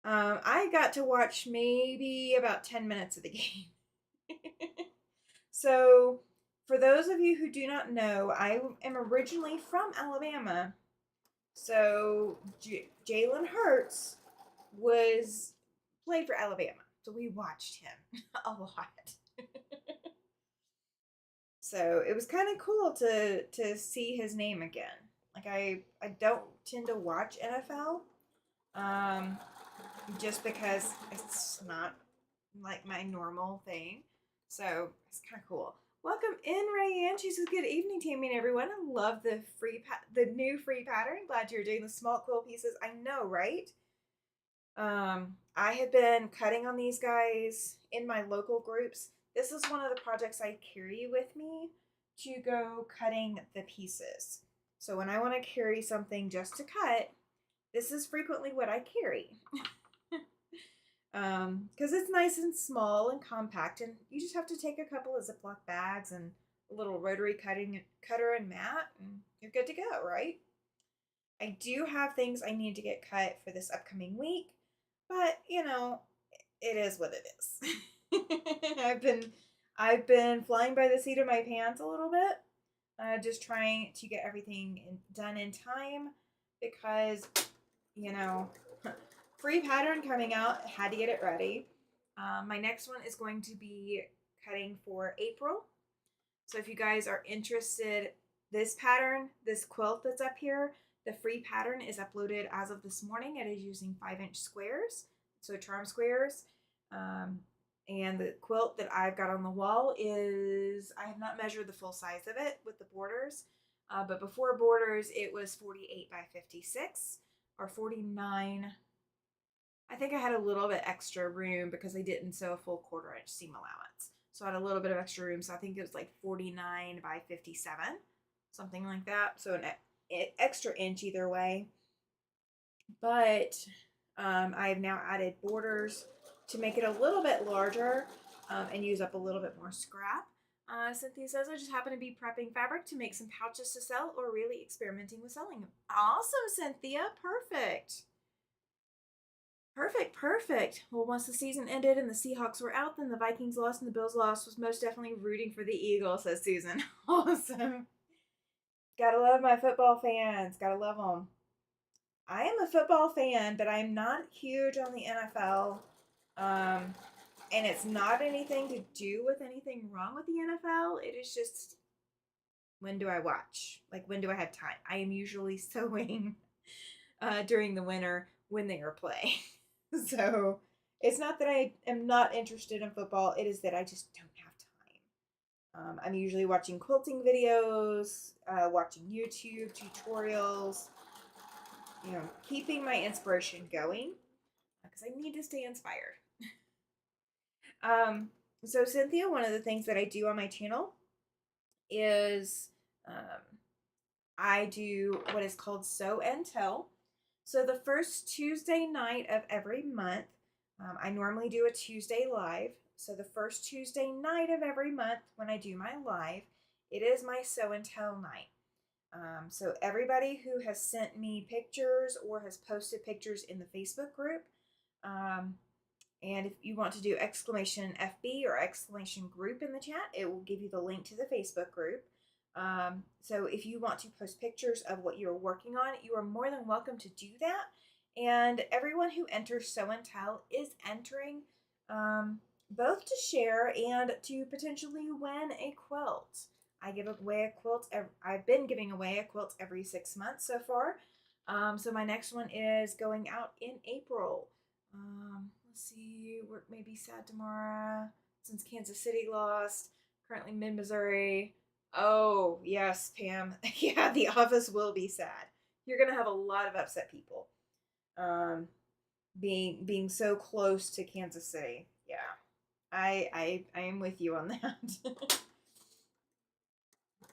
[SPEAKER 1] I got to watch maybe about 10 minutes of the game. So, for those of you who do not know, I am originally from Alabama. So, Jalen Hurts played for Alabama. So we watched him a lot. So it was kind of cool to see his name again. Like I don't tend to watch NFL, just because it's not like my normal thing. So it's kind of cool. Welcome in, Rayanne. She says, "Good evening, Tammy and everyone. I love the the new free pattern. Glad you're doing the small quill pieces. I know, right? I have been cutting on these guys in my local groups. This is one of the projects I carry with me to go cutting the pieces. So when I want to carry something just to cut, this is frequently what I carry. Because it's nice and small and compact, and you just have to take a couple of Ziploc bags and a little rotary cutter and mat, and you're good to go, right? I do have things I need to get cut for this upcoming week, but you know, it is what it is. I've been flying by the seat of my pants a little bit, just trying to get everything done in time because, you know, free pattern coming out, had to get it ready. My next one is going to be cutting for April. So if you guys are interested, this pattern, this quilt that's up here, the free pattern is uploaded as of this morning. It is using 5-inch squares, so charm squares. And the quilt that I've got on the wall is, I have not measured the full size of it with the borders, but before borders, it was 48 by 56 or 49. I think I had a little bit extra room because I didn't sew a full 1/4-inch seam allowance. So I had a little bit of extra room. So I think it was like 49 by 57, something like that. So an extra inch either way. But I've now added borders to make it a little bit larger and use up a little bit more scrap. Cynthia says, I just happen to be prepping fabric to make some pouches to sell or really experimenting with selling them. Awesome, Cynthia. Perfect. Perfect. Well, once the season ended and the Seahawks were out, then the Vikings lost and the Bills lost, was most definitely rooting for the Eagles, says Susan. Awesome. Gotta love my football fans. Gotta love them. I am a football fan, but I'm not huge on the NFL. And it's not anything to do with anything wrong with the NFL. It is just, when do I watch? Like, when do I have time? I am usually sewing during the winter when they are playing. So it's not that I am not interested in football. It is that I just don't have time. I'm usually watching quilting videos, watching YouTube tutorials, you know, keeping my inspiration going because I need to stay inspired. So Cynthia, one of the things that I do on my channel is I do what is called Sew and Tell. So the first Tuesday night of every month, I normally do a Tuesday live. So the first Tuesday night of every month when I do my live, it is my Sew and Tell night. So everybody who has sent me pictures or has posted pictures in the Facebook group, and if you want to do exclamation FB or exclamation group in the chat, it will give you the link to the Facebook group. So if you want to post pictures of what you're working on, you are more than welcome to do that. And everyone who enters Sew and Tell is entering both to share and to potentially win a quilt. I give away a quilt. I've been giving away a quilt every 6 months so far. So my next one is going out in April. Let's see, work may be sad tomorrow since Kansas City lost. Currently mid-Missouri. Oh, yes, Pam. Yeah, the office will be sad. You're going to have a lot of upset people. Being so close to Kansas City. Yeah. I am with you on that.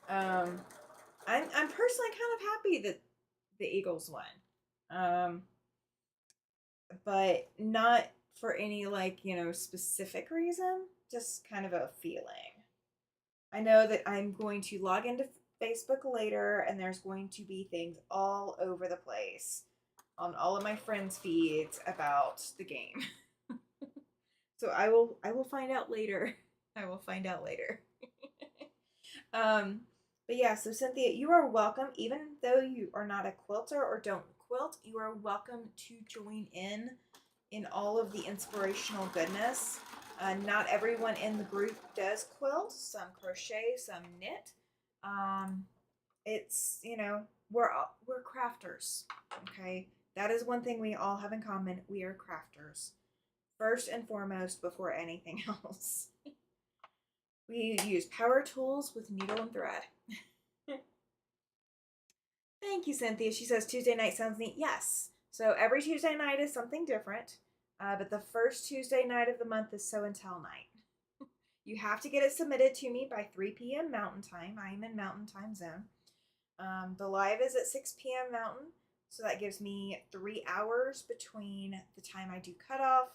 [SPEAKER 1] I'm personally kind of happy that the Eagles won. but not for any like, specific reason, just kind of a feeling. I know that I'm going to log into Facebook later and there's going to be things all over the place on all of my friends' feeds about the game. So I will find out later. I will find out later. um but yeah, so Cynthia, you are welcome. Even though you are not a quilter or don't quilt, you are welcome to join in all of the inspirational goodness. Not everyone in the group does quilt. Some crochet, some knit. Um, it's we're crafters. Okay, that is one thing we all have in common. We are crafters first and foremost before anything else. We use power tools with needle and thread. Thank you, Cynthia. She says Tuesday night sounds neat. Yes. So every Tuesday night is something different, but the first Tuesday night of the month is Show and Tell night. You have to get it submitted to me by 3 p.m. Mountain Time. I am in Mountain Time Zone. The live is at 6 p.m. Mountain, so that gives me 3 hours between the time I do cutoff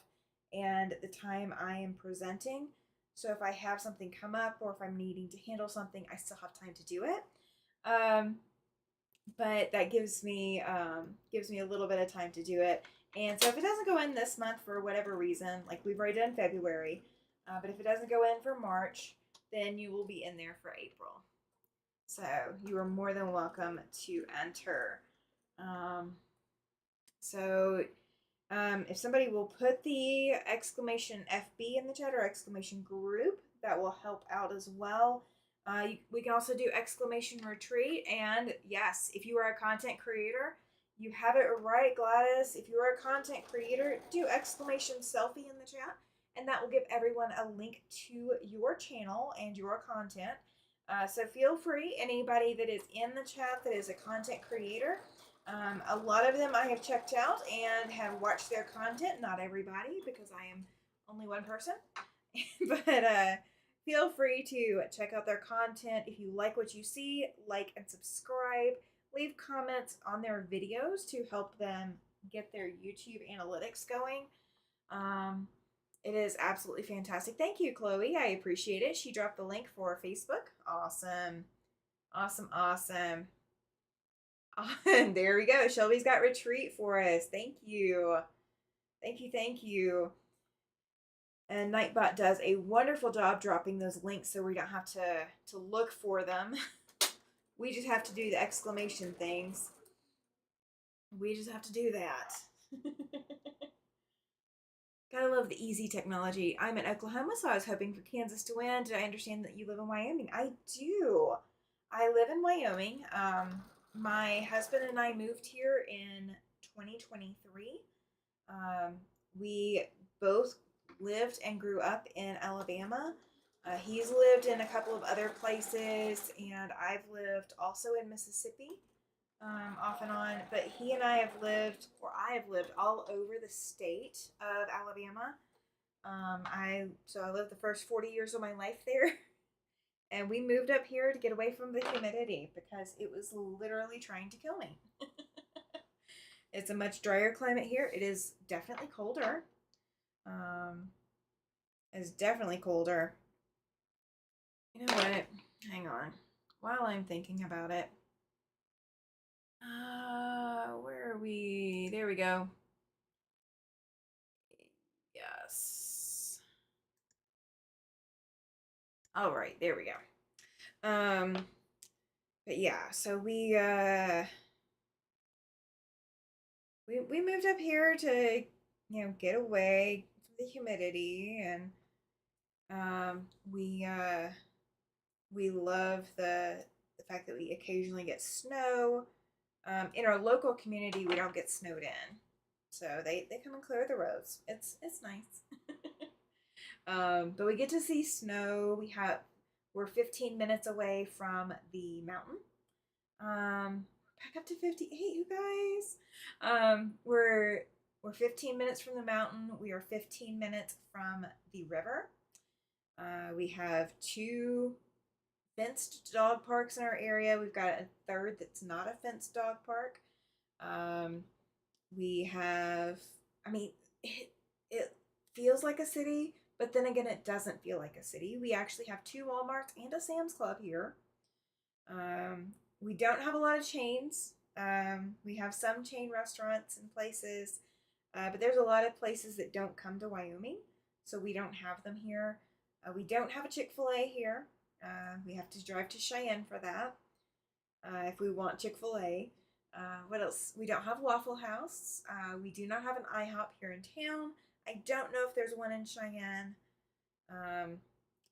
[SPEAKER 1] and the time I am presenting. So if I have something come up or if I'm needing to handle something, I still have time to do it. But that gives me a little bit of time to do it. And so if it doesn't go in this month for whatever reason, like we've already done February, but if it doesn't go in for March, then you will be in there for April. So you are more than welcome to enter. So if somebody will put the exclamation FB in the chat or exclamation group, that will help out as well. We can also do exclamation retreat. And yes, if you are a content creator, you have it right, Gladys. If you are a content creator, do exclamation selfie in the chat, and that will give everyone a link to your channel and your content. So feel free, anybody that is in the chat that is a content creator. A lot of them I have checked out and have watched their content. Not everybody, because I am only one person. But feel free to check out their content. If you like what you see, like and subscribe. Leave comments on their videos to help them get their YouTube analytics going. It is absolutely fantastic. Thank you, Chloe. I appreciate it. She dropped the link for Facebook. Awesome. Awesome, awesome. And there we go. Shelby's got retreat for us. Thank you. Thank you, thank you. And Nightbot does a wonderful job dropping those links so we don't have to look for them. We just have to do the exclamation things. We just have to do that. Gotta love the easy technology. I'm in Oklahoma, so I was hoping for Kansas to win. Did I understand that you live in Wyoming? I do. I live in Wyoming. My husband and I moved here in 2023. We both lived and grew up in Alabama. He's lived in a couple of other places, and I've lived also in Mississippi, off and on. But he and I have lived, or I have lived all over the state of Alabama. I lived the first 40 years of my life there. And we moved up here to get away from the humidity because it was literally trying to kill me. It's a much drier climate here. It is definitely colder. It's definitely colder. You know what? Hang on. While I'm thinking about it. Where are we? There we go. Yes. All right, there we go. But yeah, so we moved up here to, get away from the humidity, and we love the fact that we occasionally get snow. In our local community, we don't get snowed in, so they come and clear the roads. It's nice. But we get to see snow. We're 15 minutes away from the mountain. Back up to 58, you guys. We're 15 minutes from the mountain. We are 15 minutes from the river. We have 2 fenced dog parks in our area. We've got a third that's not a fenced dog park. We have I mean, it feels like a city, but then again, it doesn't feel like a city. We actually have 2 Walmarts and a Sam's Club here. We don't have a lot of chains. We have some chain restaurants and places, but there's a lot of places that don't come to Wyoming, so we don't have them here. We don't have a Chick-fil-A here. We have to drive to Cheyenne for that if we want Chick-fil-A. What else? We don't have Waffle House. We do not have an IHOP here in town. I don't know if there's one in Cheyenne.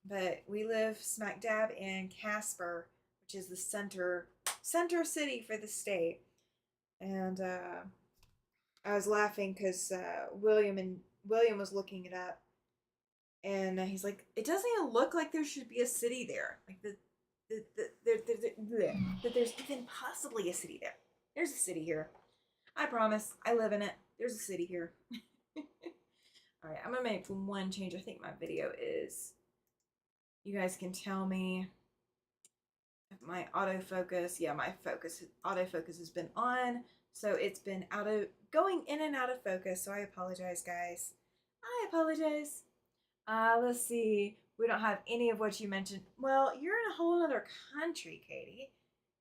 [SPEAKER 1] But we live smack dab in Casper, which is the center city for the state. And I was laughing because William was looking it up, and he's like, "It doesn't even look like there should be a city there. Like that there's even possibly a city there. There's a city here. I promise. I live in it. There's a city here." All right, I'm gonna make one change. I think my video is. You guys can tell me if my autofocus. Yeah, my autofocus has been on, so it's been going in and out of focus. So I apologize, guys. I apologize. Let's see. We don't have any of what you mentioned. Well, you're in a whole other country, Katie.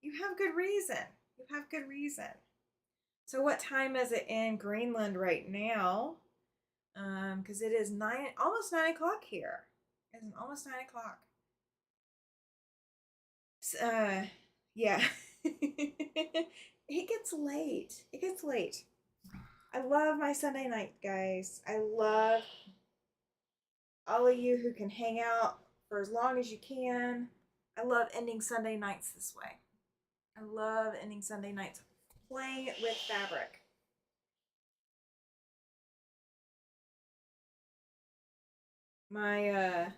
[SPEAKER 1] You have good reason. You have good reason. So what time is it in Greenland right now? Because it is almost 9 o'clock here. It's almost 9 o'clock. Yeah. It gets late. It gets late. I love my Sunday night, guys. I love all of you who can hang out for as long as you can. I love ending Sunday nights this way. I love ending Sunday nights playing with fabric. My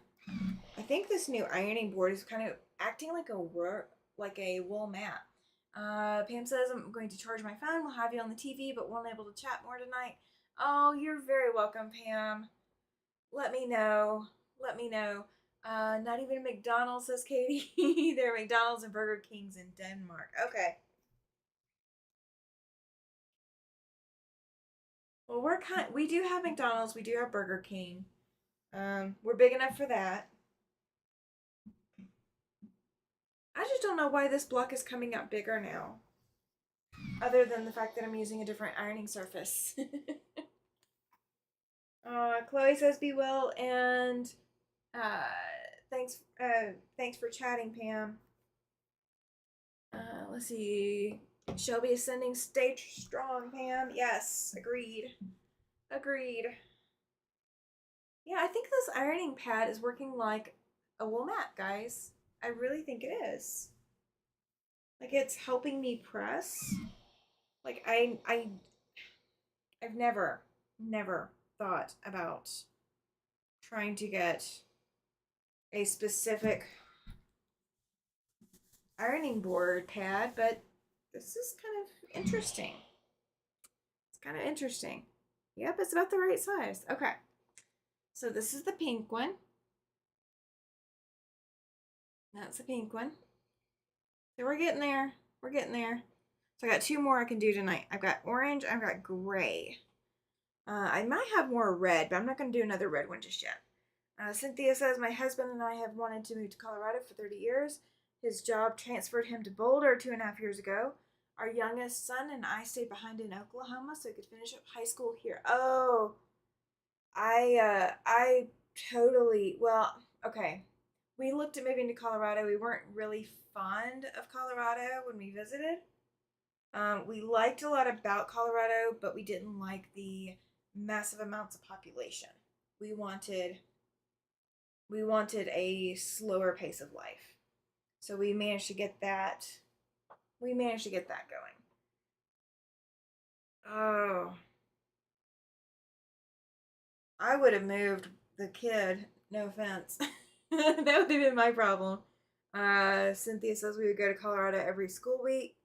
[SPEAKER 1] I think this new ironing board is kind of acting like a wool mat. Pam says I'm going to charge my phone. We'll have you on the TV, but won't able to chat more tonight. Oh, you're very welcome, Pam. Let me know. Let me know. Not even McDonald's, says Katie. There are McDonald's and Burger Kings in Denmark. Okay. Well, we do have McDonald's. We do have Burger King. We're big enough for that. I just don't know why this block is coming up bigger now. Other than the fact that I'm using a different ironing surface. Chloe says be well, and thanks for chatting, Pam. Let's see. Shelby is sending stay strong, Pam. Yes, agreed. Agreed. Yeah, I think this ironing pad is working like a wool mat, guys. I really think it is. Like it's helping me press. Like I've never thought about trying to get a specific ironing board pad, but this is kind of interesting. It's kind of interesting. Yep, it's about the right size. Okay. So this is the pink one. That's the pink one. So we're getting there. We're getting there. So I got 2 more I can do tonight. I've got orange, I've got gray. I might have more red, but I'm not going to do another red one just yet. Cynthia says, my husband and I have wanted to move to Colorado for 30 years. His job transferred him to Boulder 2.5 years ago. Our youngest son and I stayed behind in Oklahoma so he could finish up high school here. Oh, I totally, well, okay. We looked at moving to Colorado. We weren't really fond of Colorado when we visited. We liked a lot about Colorado, but we didn't like the massive amounts of population. We wanted a slower pace of life. So we managed to get that. We managed to get that going. Oh. I would have moved the kid. No offense. That would have been my problem. Cynthia says we would go to Colorado every school break,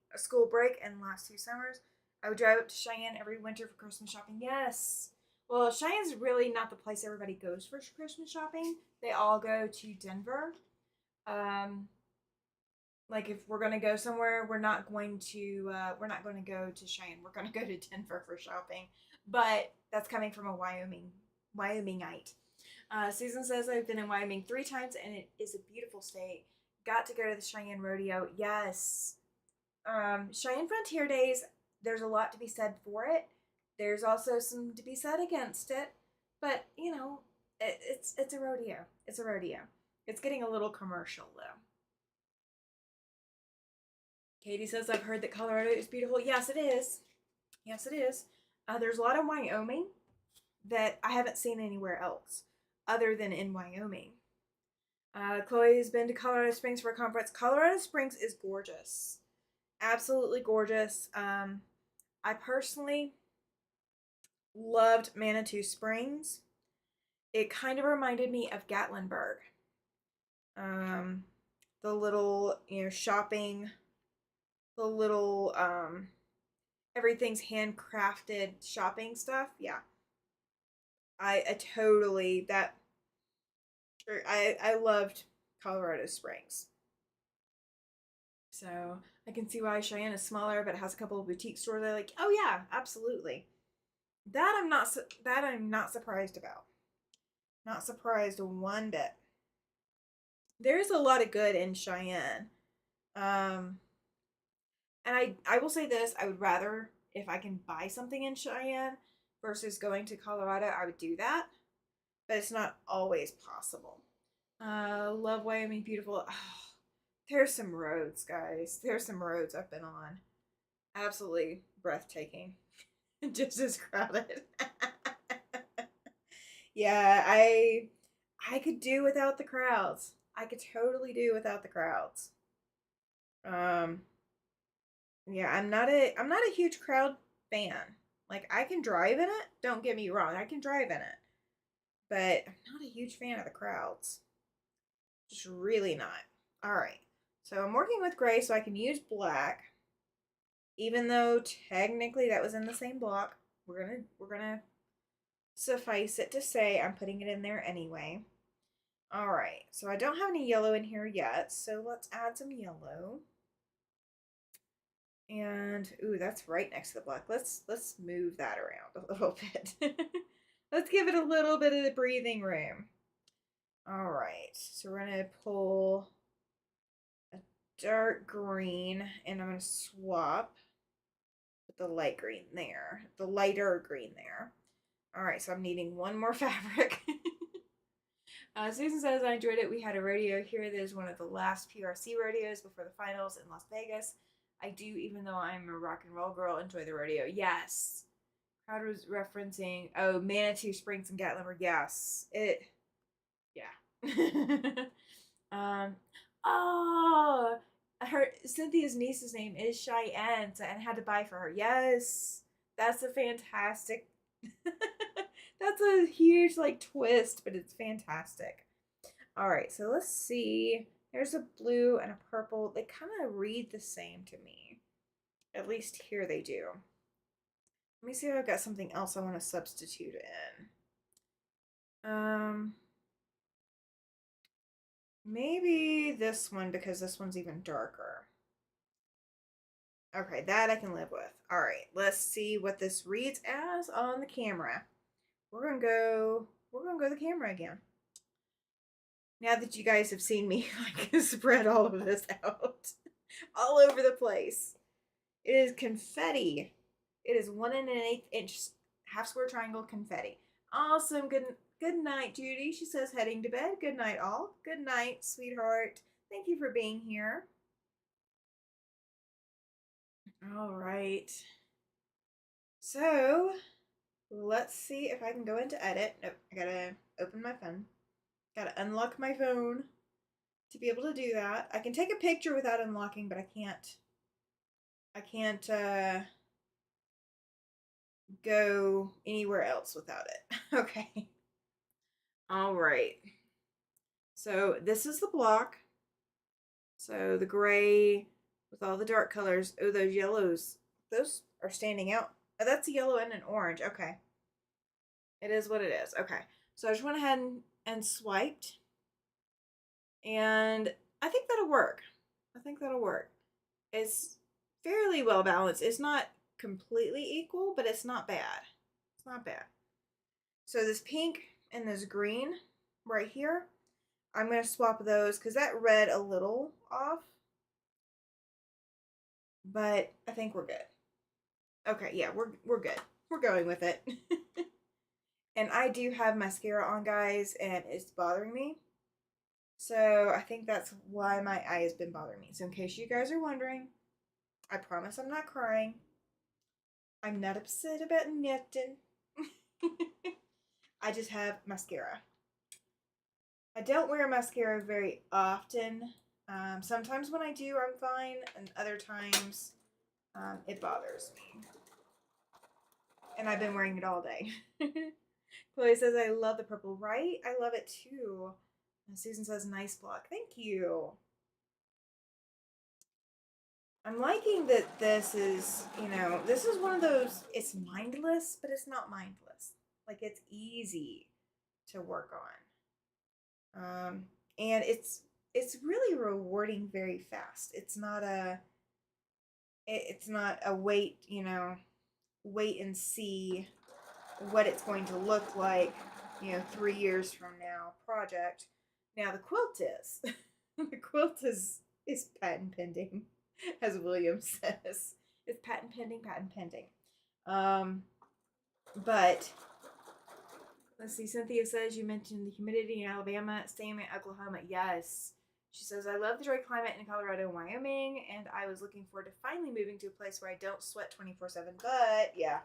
[SPEAKER 1] and the last 2 summers. I would drive up to Cheyenne every winter for Christmas shopping. Yes. Well, Cheyenne's really not the place everybody goes for Christmas shopping. They all go to Denver. Like if we're gonna go somewhere, we're not going to go to Cheyenne. We're gonna go to Denver for shopping. but that's coming from a Wyomingite. Susan says I've been in Wyoming 3 times and it is a beautiful state. Got to go to the Cheyenne Rodeo. Yes. Cheyenne Frontier Days, there's a lot to be said for it. There's also some to be said against it. But, you know, it's a rodeo. It's a rodeo. It's getting a little commercial, though. Katie says, I've heard that Colorado is beautiful. Yes, it is. Yes, it is. There's a lot of Wyoming that I haven't seen anywhere else other than in Wyoming. Chloe's been to Colorado Springs for a conference. Colorado Springs is gorgeous. Absolutely gorgeous. I personally loved Manitou Springs. It kind of reminded me of Gatlinburg. The little, shopping, the little, everything's handcrafted shopping stuff. Yeah. I totally, I loved Colorado Springs. So I can see why Cheyenne is smaller, but it has a couple of boutique stores. I like. Oh yeah, absolutely. That I'm not surprised about. Not surprised one bit. There's a lot of good in Cheyenne. And I will say this, I would rather, if I can buy something in Cheyenne versus going to Colorado, I would do that. But it's not always possible. Love Wyoming, beautiful. Oh, there's some roads, guys. There's some roads I've been on. Absolutely breathtaking. Just as crowded. Yeah, I could do without the crowds. I could totally do without the crowds. Um, yeah, I'm not a huge crowd fan. Like I can drive in it, don't get me wrong, I can drive in it. But I'm not a huge fan of the crowds. Just really not. Alright. So I'm working with gray so I can use black. Even though technically that was in the same block. We're gonna suffice it to say I'm putting it in there anyway. Alright, so I don't have any yellow in here yet, so let's add some yellow. And ooh, that's right next to the black. Let's move that around a little bit. Let's give it a little bit of the breathing room. All right, so we're gonna pull a dark green, and I'm gonna swap with the light green there, the lighter green there. All right, so I'm needing one more fabric. Susan says I enjoyed it. We had a rodeo here. That is one of the last PRC rodeos before the finals in Las Vegas. I do, even though I'm a rock and roll girl, enjoy the rodeo. Yes. Crowd was referencing, oh, Manitou Springs and Gatlinburg. Yes. Yeah. Oh, her Cynthia's niece's name is Cheyenne, so, and had to buy for her. Yes. That's a fantastic. That's a huge like twist, but it's fantastic. All right, so let's see. There's a blue and a purple. They kind of read the same to me. At least here they do. Let me see if I've got something else I want to substitute in. Maybe this one because this one's even darker. Okay, that I can live with. All right, let's see what this reads as on the camera. We're gonna go the camera again. Now that you guys have seen me like spread all of this out all over the place. It is confetti. It is 1 1/8 inch half square triangle confetti. Awesome. Good night, Judy. She says heading to bed. Good night, all. Good night, sweetheart. Thank you for being here. All right. So let's see if I can go into edit. Nope, I gotta open my phone. Gotta unlock my phone to be able to do that. I can take a picture without unlocking, but I can't go anywhere else without it. Okay. All right. So this is the block. So the gray with all the dark colors. Oh, those yellows. Those are standing out. Oh, that's a yellow and an orange. Okay. It is what it is. Okay. So I just went ahead and swiped. And I think that'll work. I think that'll work. It's fairly well balanced. It's not completely equal, but it's not bad. It's not bad. So this pink and this green right here, I'm going to swap those because that red a little off. But I think we're good. Okay, yeah, we're good. We're going with it. And I do have mascara on, guys, and it's bothering me. So I think that's why my eye has been bothering me. So in case you guys are wondering, I promise I'm not crying. I'm not upset about nothing. I just have mascara. I don't wear mascara very often. Sometimes when I do, I'm fine, and other times it bothers me. And I've been wearing it all day. Chloe says, I love the purple, right? I love it too. And Susan says, nice block. Thank you. I'm liking that this is, this is one of those, it's mindless, but it's not mindless. Like, it's easy to work on. And it's really rewarding very fast. It's not a wait and see what it's going to look like, 3 years from now project. Now the quilt is. The quilt is patent pending, as William says. It's patent pending, patent pending. But let's see, Cynthia says you mentioned the humidity in Alabama, same in Oklahoma. Yes. She says, I love the dry climate in Colorado and Wyoming, and I was looking forward to finally moving to a place where I don't sweat 24/7. But yeah.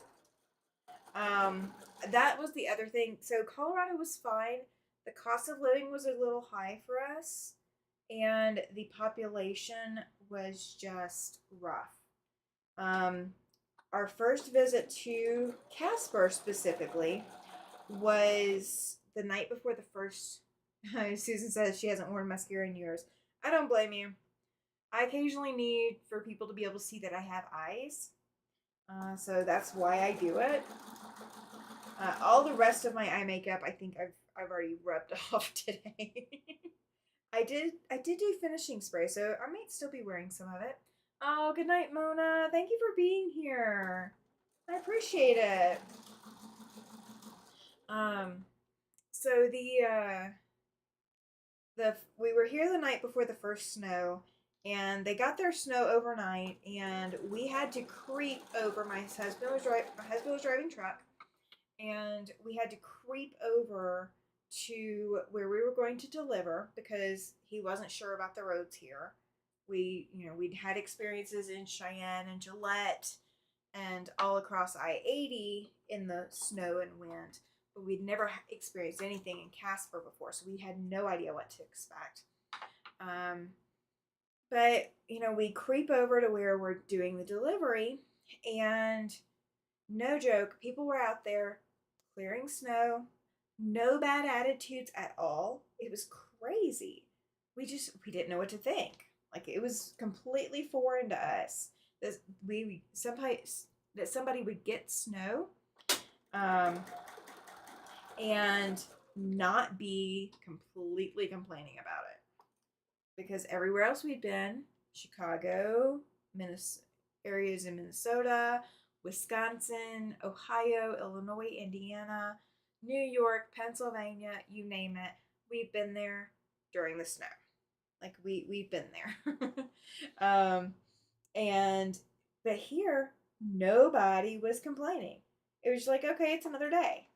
[SPEAKER 1] That was the other thing. So Colorado was fine. The cost of living was a little high for us, and the population was just rough. Our first visit to Casper specifically was the night before the first. Susan says she hasn't worn mascara in years. I don't blame you. I occasionally need for people to be able to see that I have eyes. So that's why I do it. All the rest of my eye makeup, I think I've already rubbed off today. I did do finishing spray, so I might still be wearing some of it. Oh, good night, Mona. Thank you for being here. I appreciate it. So we were here the night before the first snow, and they got their snow overnight, and we had to creep over. My husband was driving truck, and we had to creep over to where we were going to deliver because he wasn't sure about the roads here. We'd had experiences in Cheyenne and Gillette and all across I-80 in the snow and wind, but we'd never experienced anything in Casper before, so we had no idea what to expect. But we creep over to where we're doing the delivery, and no joke, people were out there clearing snow, no bad attitudes at all. It was crazy. We didn't know what to think. Like, it was completely foreign to us that somebody would get snow, and not be completely complaining about it, because everywhere else we'd been, Chicago, areas in Minnesota, Wisconsin, Ohio, Illinois, Indiana, New York, Pennsylvania, you name it, we've been there during the snow. Like, we've been there. But here, nobody was complaining. It was like, okay, it's another day.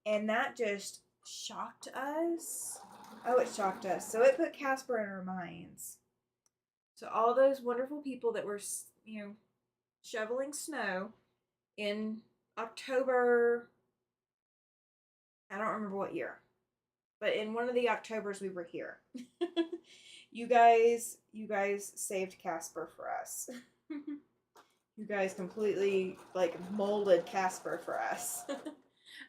[SPEAKER 1] And that just shocked us. Oh, it shocked us. So it put Casper in our minds. So all those wonderful people that were, shoveling snow in October, I don't remember what year, but in one of the Octobers we were here. You guys saved Casper for us. You guys completely molded Casper for us.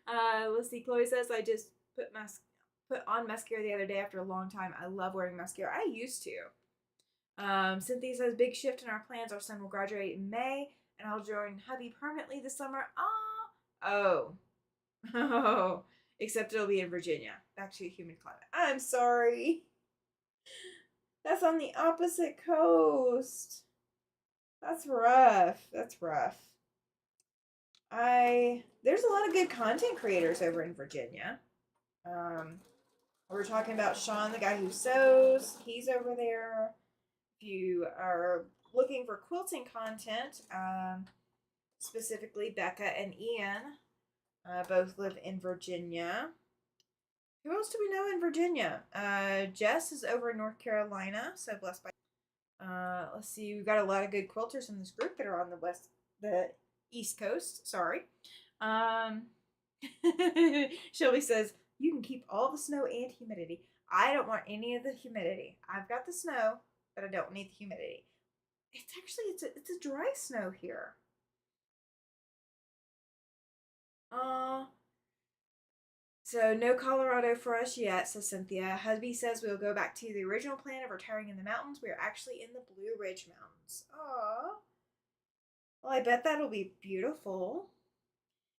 [SPEAKER 1] Let's see. Chloe says I just put on mascara the other day after a long time. I love wearing mascara. I used to. Cynthia says big shift in our plans. Our son will graduate in May, and I'll join hubby permanently this summer. Oh. Except it'll be in Virginia. Back to a humid climate. I'm sorry. That's on the opposite coast. That's rough. There's a lot of good content creators over in Virginia. We're talking about Sean, the guy who sews. He's over there. If you are looking for quilting content, specifically Becca and Ian, both live in Virginia. Who else do we know in Virginia? Jess is over in North Carolina, so blessed by. Let's see, we've got a lot of good quilters in this group that are on the East Coast. Sorry. Shelby says you can keep all the snow and humidity. I don't want any of the humidity. I've got the snow, but I don't need the humidity. It's a dry snow here. So no Colorado for us yet, says Cynthia. Husband says we'll go back to the original plan of retiring in the mountains. We are actually in the Blue Ridge Mountains. Aww. Well, I bet that'll be beautiful.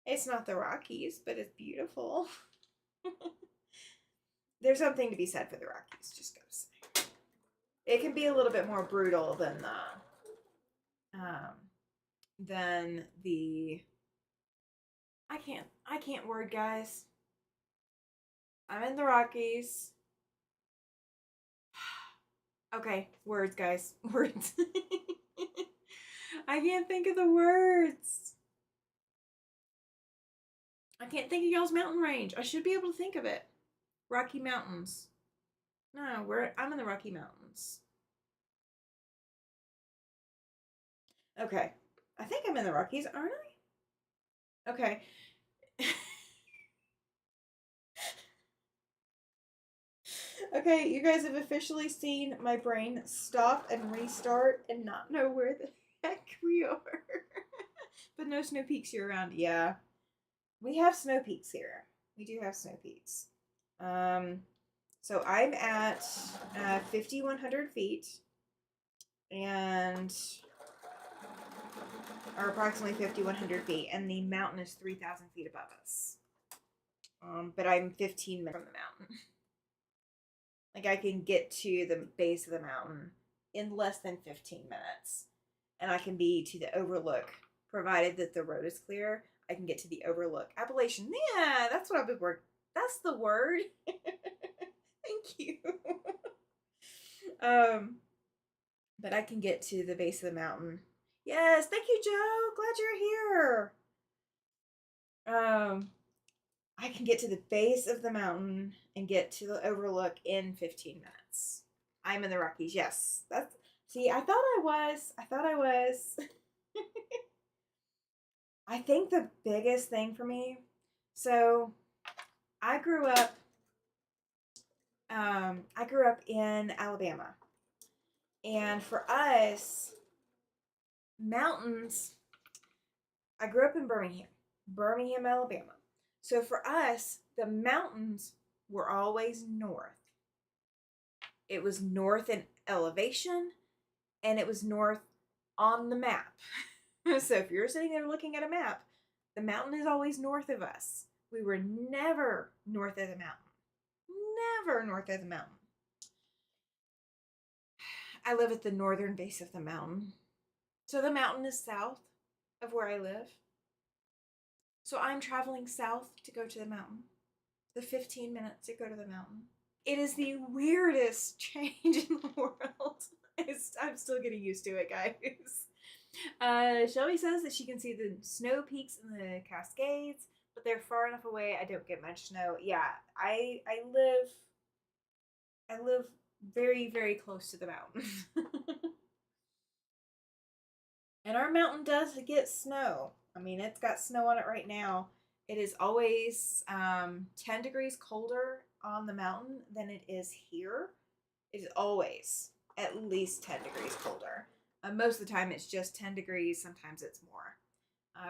[SPEAKER 1] It's not the Rockies, but it's beautiful. There's something to be said for the Rockies, just gotta say. It can be a little bit more brutal than the I can't word, guys. I'm in the Rockies. Okay, words, guys. Words. I can't think of the words. I can't think of y'all's mountain range. I should be able to think of it. Rocky Mountains. No, I'm in the Rocky Mountains. Okay. I think I'm in the Rockies, aren't I? Okay. Okay, you guys have officially seen my brain stop and restart and not know where the heck we are. But no snow peaks year round. Yeah. We have snow peaks here. We do have snow peaks. So I'm at 5,100 feet and or approximately 5,100 feet, and the mountain is 3,000 feet above us. But I'm 15 minutes from the mountain. Like I can get to the base of the mountain in less than 15 minutes, and I can be to the overlook, provided that the road is clear. I can get to the overlook. Appellation. Yeah, that's what I've been working. That's the word. Thank you. But I can get to the base of the mountain. Yes, thank you, Joe. Glad you're here. I can get to the base of the mountain and get to the overlook in 15 minutes. I'm in the Rockies. Yes, see. I thought I was. I think the biggest thing for me. So, I grew up. I grew up in Alabama, and for us, mountains. I grew up in Birmingham, Alabama. So for us, the mountains were always north. It was north in elevation, and it was north on the map. So if you're sitting there looking at a map, the mountain is always north of us. We were never north of the mountain. Never north of the mountain. I live at the northern base of the mountain. So the mountain is south of where I live. So I'm traveling south to go to the mountain. The 15 minutes to go to the mountain. It is the weirdest change in the world. I'm still getting used to it, guys. Shelby says that she can see the snow peaks and the Cascades, but they're far enough away I don't get much snow. Yeah, I live very, very close to the mountain. And our mountain does get snow. I mean, it's got snow on it right now. It is always 10 degrees colder on the mountain than it is here. It is always at least 10 degrees colder. Most of the time it's just 10 degrees. Sometimes it's more.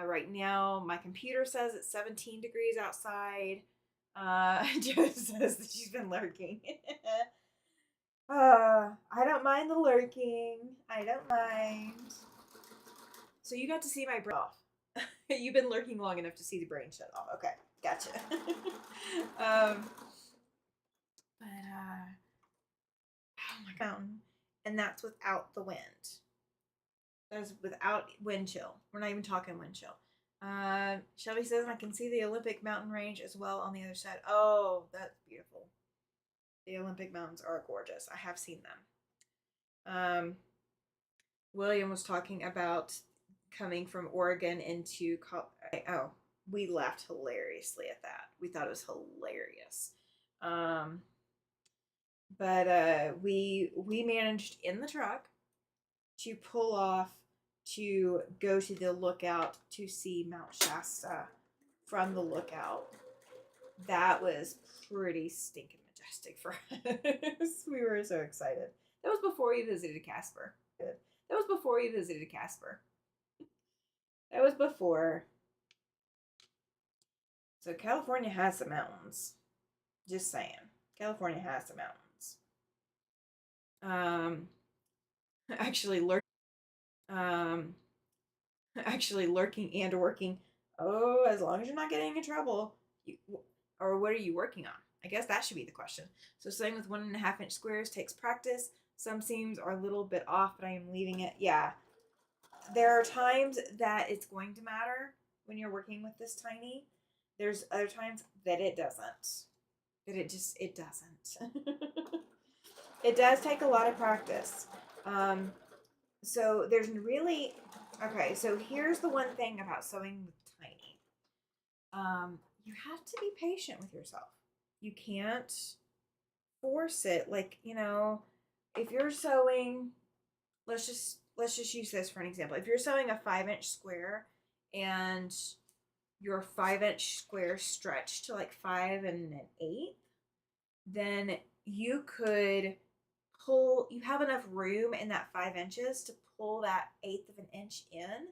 [SPEAKER 1] Right now, my computer says it's 17 degrees outside. Joe says that she's been lurking. I don't mind the lurking. I don't mind. So you got to see my brain off. You've been lurking long enough to see the brain shut off. Okay, gotcha. Oh my god. And that's without the wind. That's without wind chill. We're not even talking wind chill. Shelby says I can see the Olympic mountain range as well on the other side. Oh, that's beautiful. The Olympic mountains are gorgeous. I have seen them. William was talking about coming from Oregon into oh, we laughed hilariously at that. We thought it was hilarious. Um, but we managed in the truck to pull off to go to the lookout to see Mount Shasta from the lookout. That was pretty stinking majestic for us. We were so excited. That was before we visited Casper. That was before we visited Casper. That was before. So California has the mountains. Just saying. California has the mountains. Actually um actually lurking and working. Oh, as long as you're not getting in trouble. Or what are you working on? I guess that should be the question. So sewing with 1.5 inch squares takes practice. Some seams are a little bit off, but I am leaving it. Yeah. There are times that it's going to matter when you're working with this tiny. There's other times that it doesn't. It doesn't. It does take a lot of practice. So there's really, okay, so here's the one thing about sewing with tiny. You have to be patient with yourself. You can't force it. Like, if you're sewing, let's just use this for an example. If you're sewing a 5 inch square and your 5 inch square stretched to like 5 1/8, then you could you have enough room in that 5 inches to pull that 1/8 of an inch in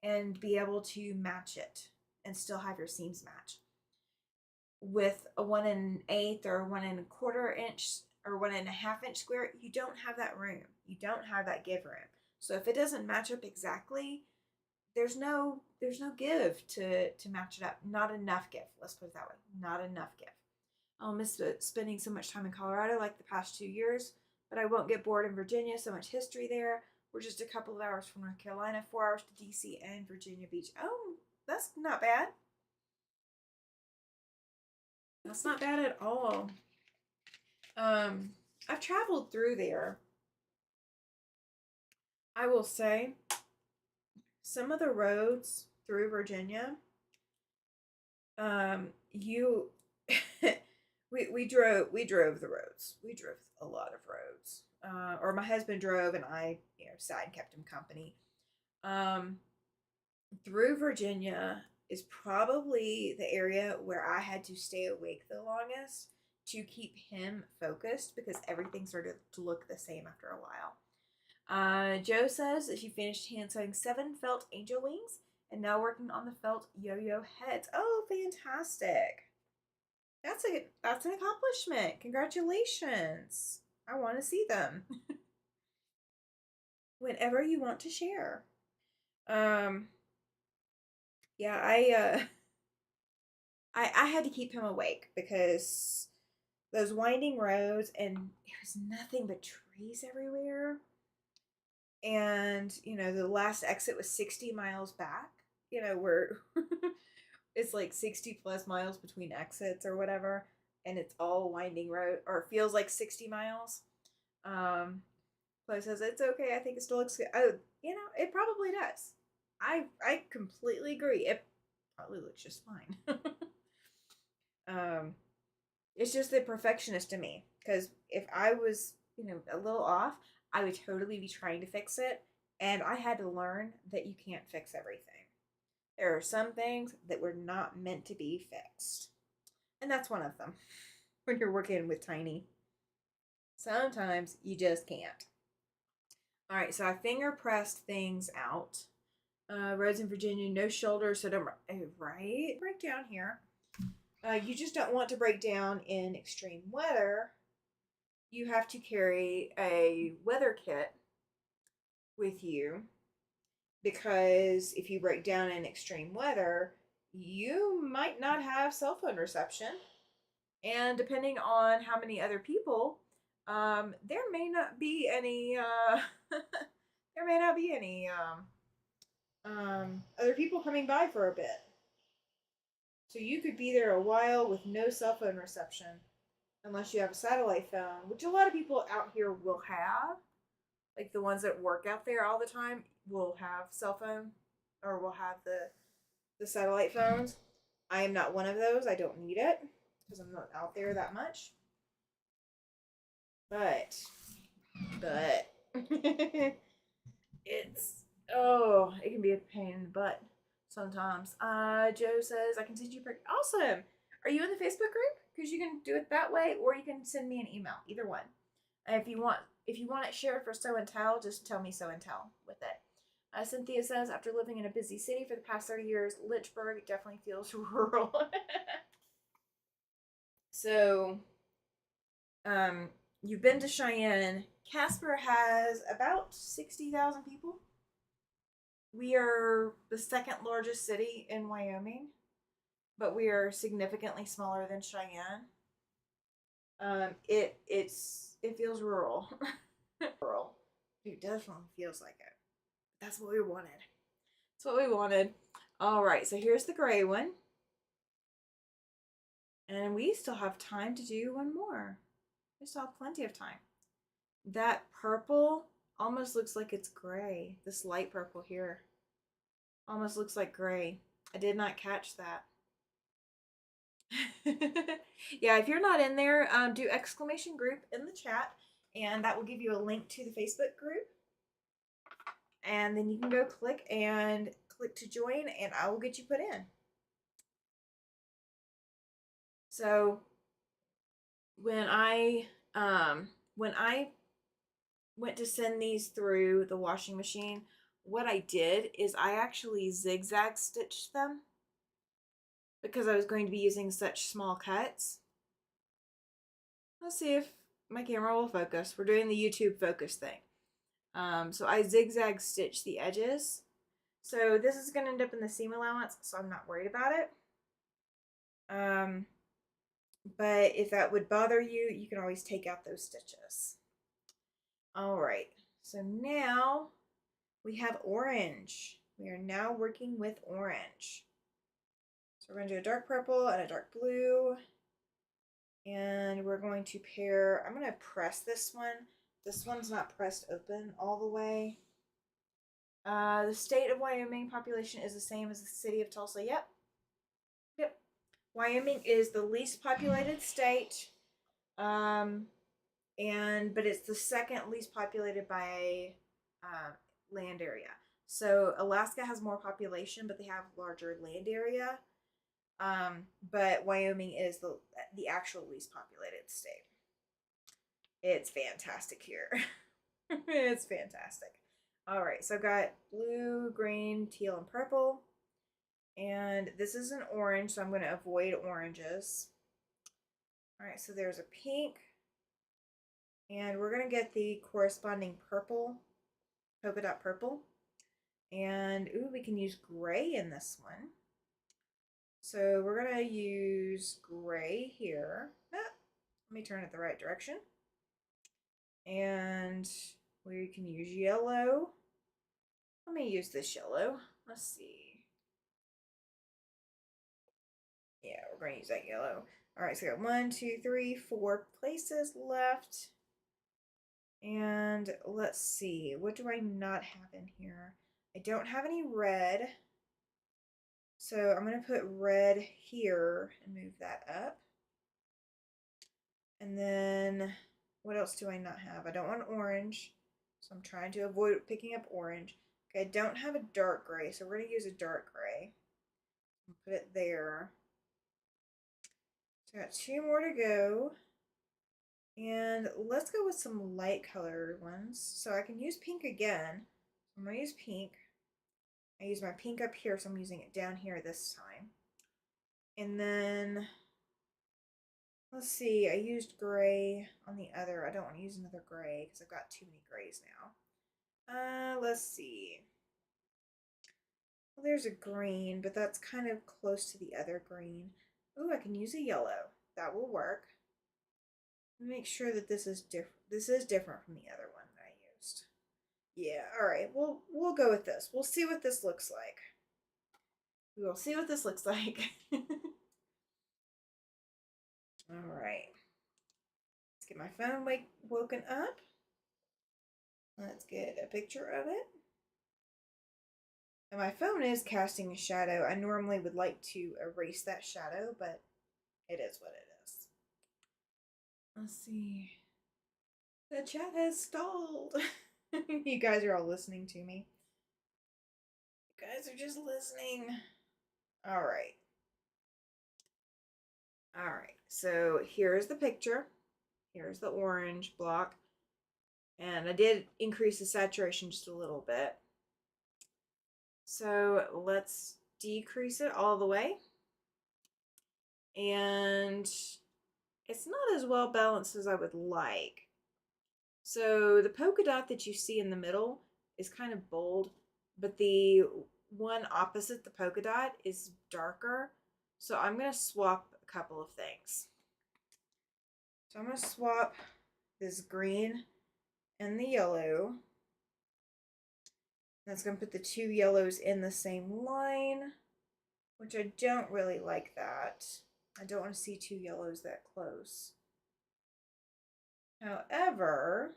[SPEAKER 1] and be able to match it and still have your seams match. With a 1 1/8 or 1 1/4 inch or 1.5 inch square, you don't have that room. You don't have that give room. So if it doesn't match up exactly, there's no give to match it up. Not enough give. Let's put it that way. Not enough give. I'll miss spending so much time in Colorado like the past 2 years, but I won't get bored in Virginia. So much history there. We're just a couple of hours from North Carolina, 4 hours to DC and Virginia Beach. Oh, that's not bad. That's not bad at all. I've traveled through there. I will say some of the roads through Virginia, you we drove the roads. We drove a lot of roads. Or my husband drove and I, sat and kept him company. Through Virginia is probably the area where I had to stay awake the longest to keep him focused because everything started to look the same after a while. Joe says that she finished hand sewing 7 felt angel wings and now working on the felt yo-yo heads. Oh, fantastic. That's an accomplishment. Congratulations. I want to see them. Whenever you want to share. Yeah, I had to keep him awake because those winding roads and there was nothing but trees everywhere. And, the last exit was 60 miles back. Where it's like 60 plus miles between exits or whatever, and it's all winding road, or it feels like 60 miles. Chloe says it's okay. I think it still looks good. Oh, it probably does. I completely agree. It probably looks just fine. It's just the perfectionist in me, because if I was, a little off, I would totally be trying to fix it, and I had to learn that you can't fix everything. There are some things that were not meant to be fixed, and that's one of them. When you're working with tiny, sometimes you just can't. All right, so I finger pressed things out. Roads in Virginia, no shoulders, so don't right break down here. You just don't want to break down in extreme weather. You have to carry a weather kit with you because if you break down in extreme weather, you might not have cell phone reception. And depending on how many other people, there may not be any other people coming by for a bit. So you could be there a while with no cell phone reception unless you have a satellite phone, which a lot of people out here will have. Like the ones that work out there all the time will have cell phone or will have the satellite phones. I am not one of those. I don't need it because I'm not out there that much. But it's it can be a pain in the butt sometimes. Joe says I can send you awesome. Are you in the Facebook group? Because you can do it that way, or you can send me an email. Either one. And if you want it shared for show and tell, just tell me show and tell with it. Cynthia says after living in a busy city for the past 30 years, Lynchburg definitely feels rural. So, you've been to Cheyenne. Casper has about 60,000 people. We are the second largest city in Wyoming, but we are significantly smaller than Cheyenne. It feels rural. Rural. It definitely feels like it. That's what we wanted. That's what we wanted. All right, so here's the gray one. And we still have time to do one more. We still have plenty of time. That purple almost looks like it's gray. This light purple here almost looks like gray. I did not catch that. Yeah, if you're not in there, do exclamation group in the chat, and that will give you a link to the Facebook group. And then you can go click to join, and I will get you put in. So when I went to send these through the washing machine, what I did is I actually zigzag stitched them because I was going to be using such small cuts. Let's see if my camera will focus. We're doing the YouTube focus thing. So I zigzag stitch the edges. So this is going to end up in the seam allowance, so I'm not worried about it. But if that would bother you, you can always take out those stitches. All right, so now we have orange. We are now working with orange. So we're going to do a dark purple and a dark blue. And we're going to pair, I'm going to press this one. This one's not pressed open all the way. The state of Wyoming population is the same as the city of Tulsa. Yep. Yep. Wyoming is the least populated state. But it's the second least populated by land area. So Alaska has more population, but they have larger land area. But Wyoming is the actual least populated state. It's fantastic here. It's fantastic. All right, so I've got blue, green, teal, and purple. And this is an orange, so I'm going to avoid oranges. All right, so there's a pink. And we're going to get the corresponding purple, polka dot purple. And, ooh, we can use gray in this one. So we're going to use gray here. Let me turn it the right direction. And we can use yellow. Let me use this yellow. Let's see. Yeah, we're going to use that yellow. All right, so we got 1, 2, 3, 4 places left. And let's see, what do I not have in here? I don't have any red. So I'm going to put red here and move that up. And then what else do I not have? I don't want orange. So I'm trying to avoid picking up orange. Okay, I don't have a dark gray, so we're going to use a dark gray. Put it there. So I got 2 more to go. And let's go with some light colored ones. So I can use pink again. I'm going to use pink. I use my pink up here, so I'm using it down here this time. And then, let's see, I used gray on the other. I don't want to use another gray because I've got too many grays now. Let's see. Well, there's a green, but that's kind of close to the other green. Ooh, I can use a yellow. That will work. Make sure that this is different. This is different from the other one that I used. Yeah, all right. We'll go with this. We'll see what this looks like. We will see what this looks like. All right. Let's get my phone woken up. Let's get a picture of it. And my phone is casting a shadow. I normally would like to erase that shadow, but it is what it is. Let's see. The chat has stalled. You guys are all listening to me. You guys are just listening. All right. All right. So here's the picture. Here's the orange block. And I did increase the saturation just a little bit. So let's decrease it all the way. And it's not as well balanced as I would like. So the polka dot that you see in the middle is kind of bold, but the one opposite the polka dot is darker. So I'm going to swap a couple of things. So I'm going to swap this green and the yellow. That's going to put the two yellows in the same line, which I don't really like that. I don't want to see two yellows that close. However,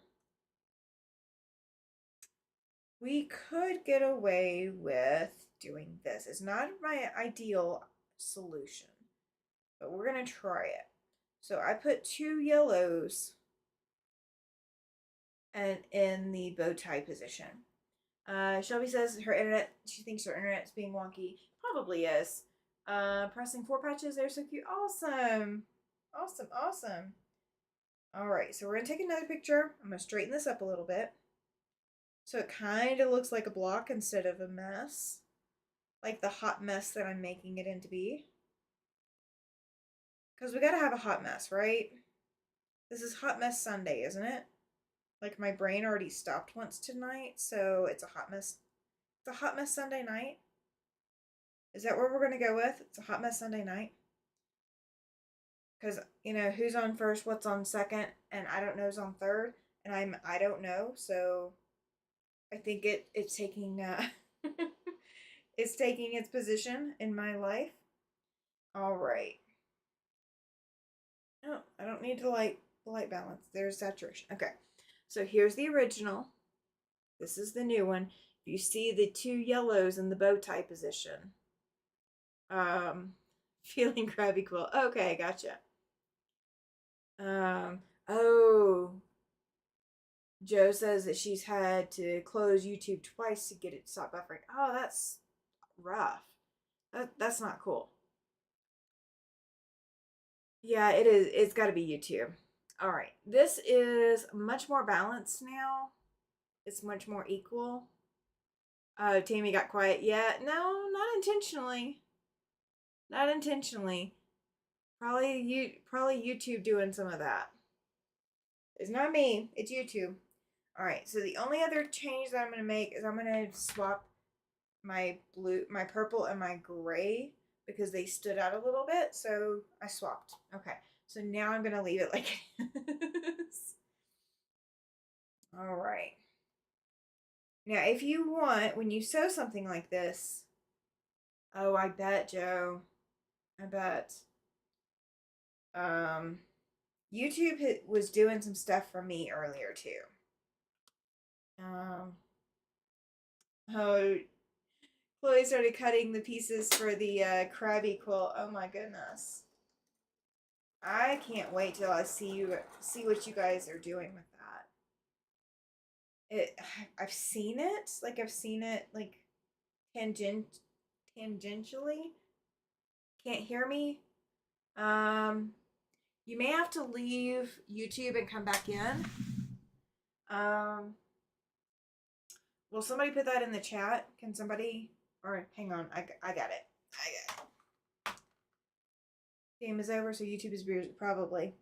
[SPEAKER 1] we could get away with doing this. It's not my ideal solution, but we're going to try it. So I put two yellows and in the bow tie position. Shelby says she thinks her internet's being wonky. Probably is. Pressing 4 patches, they're so cute. Awesome. Awesome, awesome. All right, so we're going to take another picture. I'm going to straighten this up a little bit. So it kind of looks like a block instead of a mess. Like the hot mess that I'm making it into be. Because we got to have a hot mess, right? This is Hot Mess Sunday, isn't it? Like my brain already stopped once tonight, so it's a hot mess. It's a Hot Mess Sunday night. Is that what we're going to go with? It's a Hot Mess Sunday night. Because, you know, who's on first, what's on second, and I don't know's on third, and I don't know, so I think it's taking it's taking its position in my life. All right. No, I don't need to light balance. There's saturation. Okay. So here's the original. This is the new one. You see the two yellows in the bow tie position. Feeling crabby quilt. Okay, gotcha. Oh. Joe says that she's had to close YouTube twice to get it to stop buffering. Oh, that's rough. That's not cool. Yeah, it is. It's got to be YouTube. All right. This is much more balanced now. It's much more equal. Tammy got quiet. Yeah, no, not intentionally. Not intentionally. Probably YouTube doing some of that. It's not me. It's YouTube. All right. So the only other change that I'm going to make is I'm going to swap my purple and my gray because they stood out a little bit. So I swapped. Okay. So now I'm going to leave it like it is. All right. Now, if you want, when you sew something like this, oh, I bet, Joe. I bet. YouTube was doing some stuff for me earlier too. Oh, Chloe started cutting the pieces for the crabby quilt. Oh my goodness! I can't wait till I see what you guys are doing with that. I've seen it. Like I've seen it like tangentially. Can't hear me. You may have to leave YouTube and come back in. Will somebody put that in the chat? Can somebody? Or hang on, I got it. Game is over, so YouTube is probably.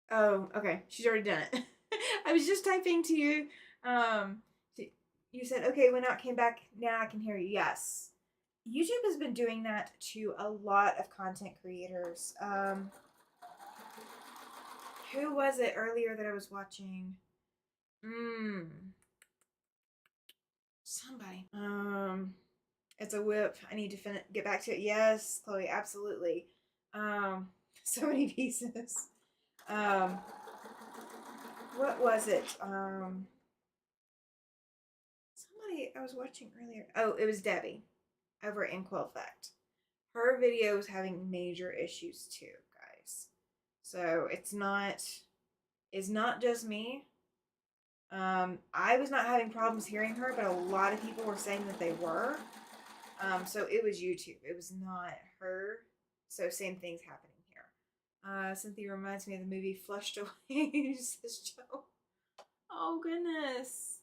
[SPEAKER 1] Oh, okay. She's already done it. I was just typing to you. You said, okay, went out, came back, now I can hear you. Yes. YouTube has been doing that to a lot of content creators. Who was it earlier that I was watching? Somebody. It's a whip. I need to get back to it. Yes, Chloe, absolutely. So many pieces. What was it? Somebody I was watching earlier. Oh, it was Debbie over in Quill Fact. Her video was having major issues too, guys. So it's not just me. I was not having problems hearing her, but a lot of people were saying that they were. So it was YouTube. It was not her. So same thing's happening here. Cynthia reminds me of the movie Flushed Away, says Joe. Oh goodness.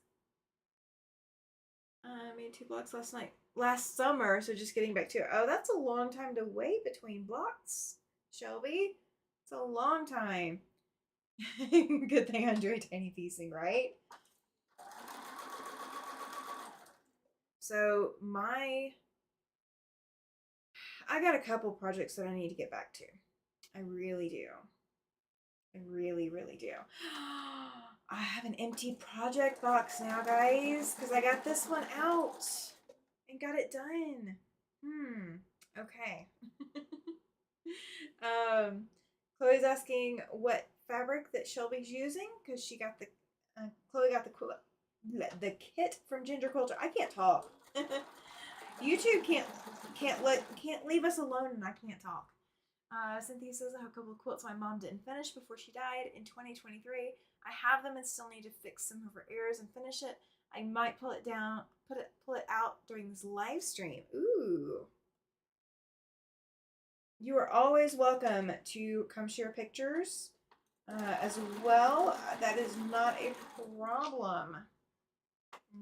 [SPEAKER 1] I made 2 blocks last summer, so just getting back to it. Oh, that's a long time to wait between blocks, Shelby. It's a long time. Good thing I enjoy tiny piecing, right? So I got a couple projects that I need to get back to. I really do. I really, really do. I have an empty project box now, guys, because I got this one out and got it done. Okay. Chloe's asking what fabric that Shelby's using because she got Chloe got the kit from Ginger Quilter. I can't talk. YouTube can't leave us alone, and I can't talk. Cynthia says I have a couple of quilts my mom didn't finish before she died in 2023. I have them and still need to fix some of her errors and finish it. I might pull it out during this live stream. Ooh. You are always welcome to come share pictures as well. That is not a problem.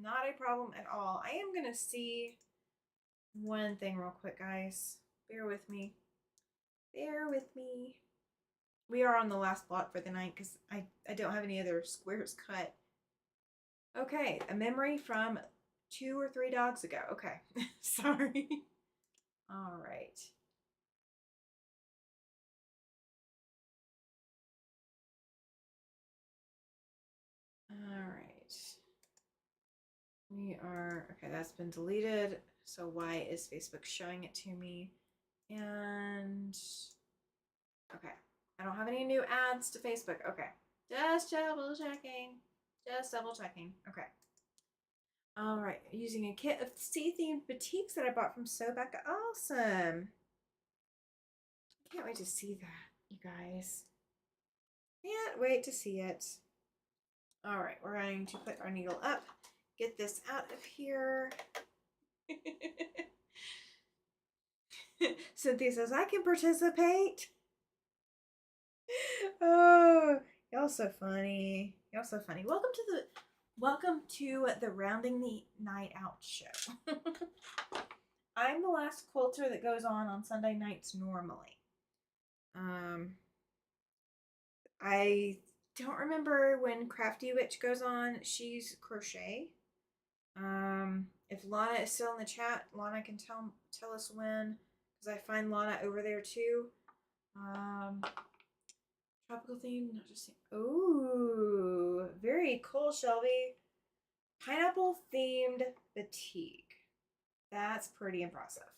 [SPEAKER 1] Not a problem at all. I am going to see one thing real quick, guys. Bear with me. Bear with me. We are on the last block for the night because I don't have any other squares cut. Okay, a memory from 2 or 3 dogs ago. Okay, sorry. All right. All right. We are, okay, that's been deleted. So why is Facebook showing it to me? And, okay. I don't have any new ads to Facebook. Okay. Just double checking. Just double checking. Okay. All right. Using a kit of sea-themed boutiques that I bought from Sew Becca. Awesome. Can't wait to see that, you guys. Can't wait to see it. All right. We're going to put our needle up. Get this out of here. Cynthia says, I can participate. Oh, y'all so funny. Y'all so funny. Welcome to the Rounding the Night Out show. I'm the last quilter that goes on Sunday nights normally. I don't remember when Crafty Witch goes on. She's crochet. If Lana is still in the chat, Lana can tell us when, because I find Lana over there too. Tropical theme, not just ooh, very cool, Shelby. Pineapple themed batik. That's pretty impressive.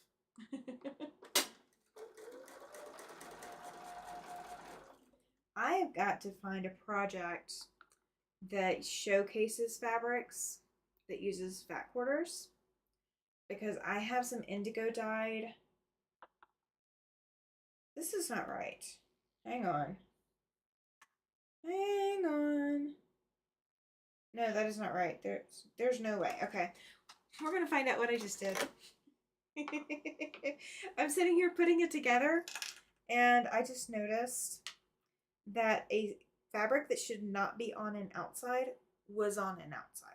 [SPEAKER 1] I have got to find a project that showcases fabrics that uses fat quarters because I have some indigo dyed. This is not right. Hang on. Hang on. No, that is not right. There's no way. Okay. We're going to find out what I just did. I'm sitting here putting it together and I just noticed that a fabric that should not be on an outside was on an outside.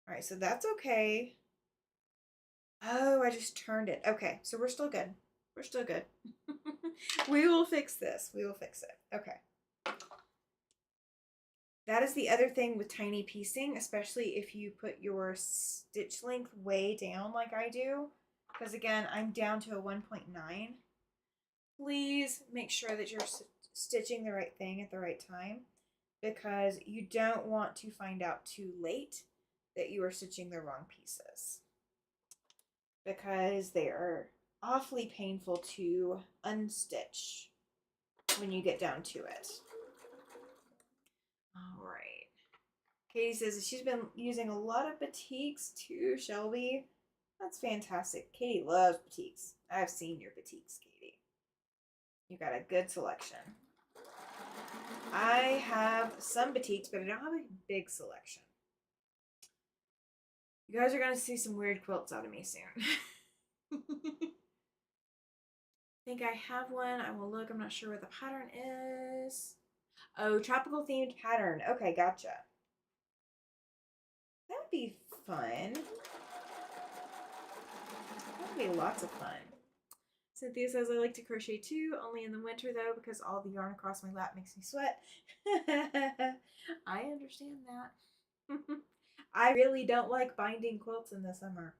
[SPEAKER 1] All right, so that's okay. Oh, I just turned it. Okay, so we're still good. We're still good. We will fix this. We will fix it. Okay. That is the other thing with tiny piecing, especially if you put your stitch length way down like I do. Because again, I'm down to a 1.9. Please make sure that you're stitching the right thing at the right time, because you don't want to find out too late that you are stitching the wrong pieces, because they are awfully painful to unstitch when you get down to it. All right. Katie says she's been using a lot of batiks too, Shelby. That's fantastic. Katie loves batiks. I've seen your batiks, Katie. You got a good selection. I have some batiks, but I don't have a big selection. You guys are going to see some weird quilts out of me soon. I think I have one. I will look. I'm not sure what the pattern is. Oh, tropical themed pattern. Okay, gotcha. That would be fun. That would be lots of fun. Cynthia says, I like to crochet too, only in the winter though, because all the yarn across my lap makes me sweat. I understand that. I really don't like binding quilts in the summer.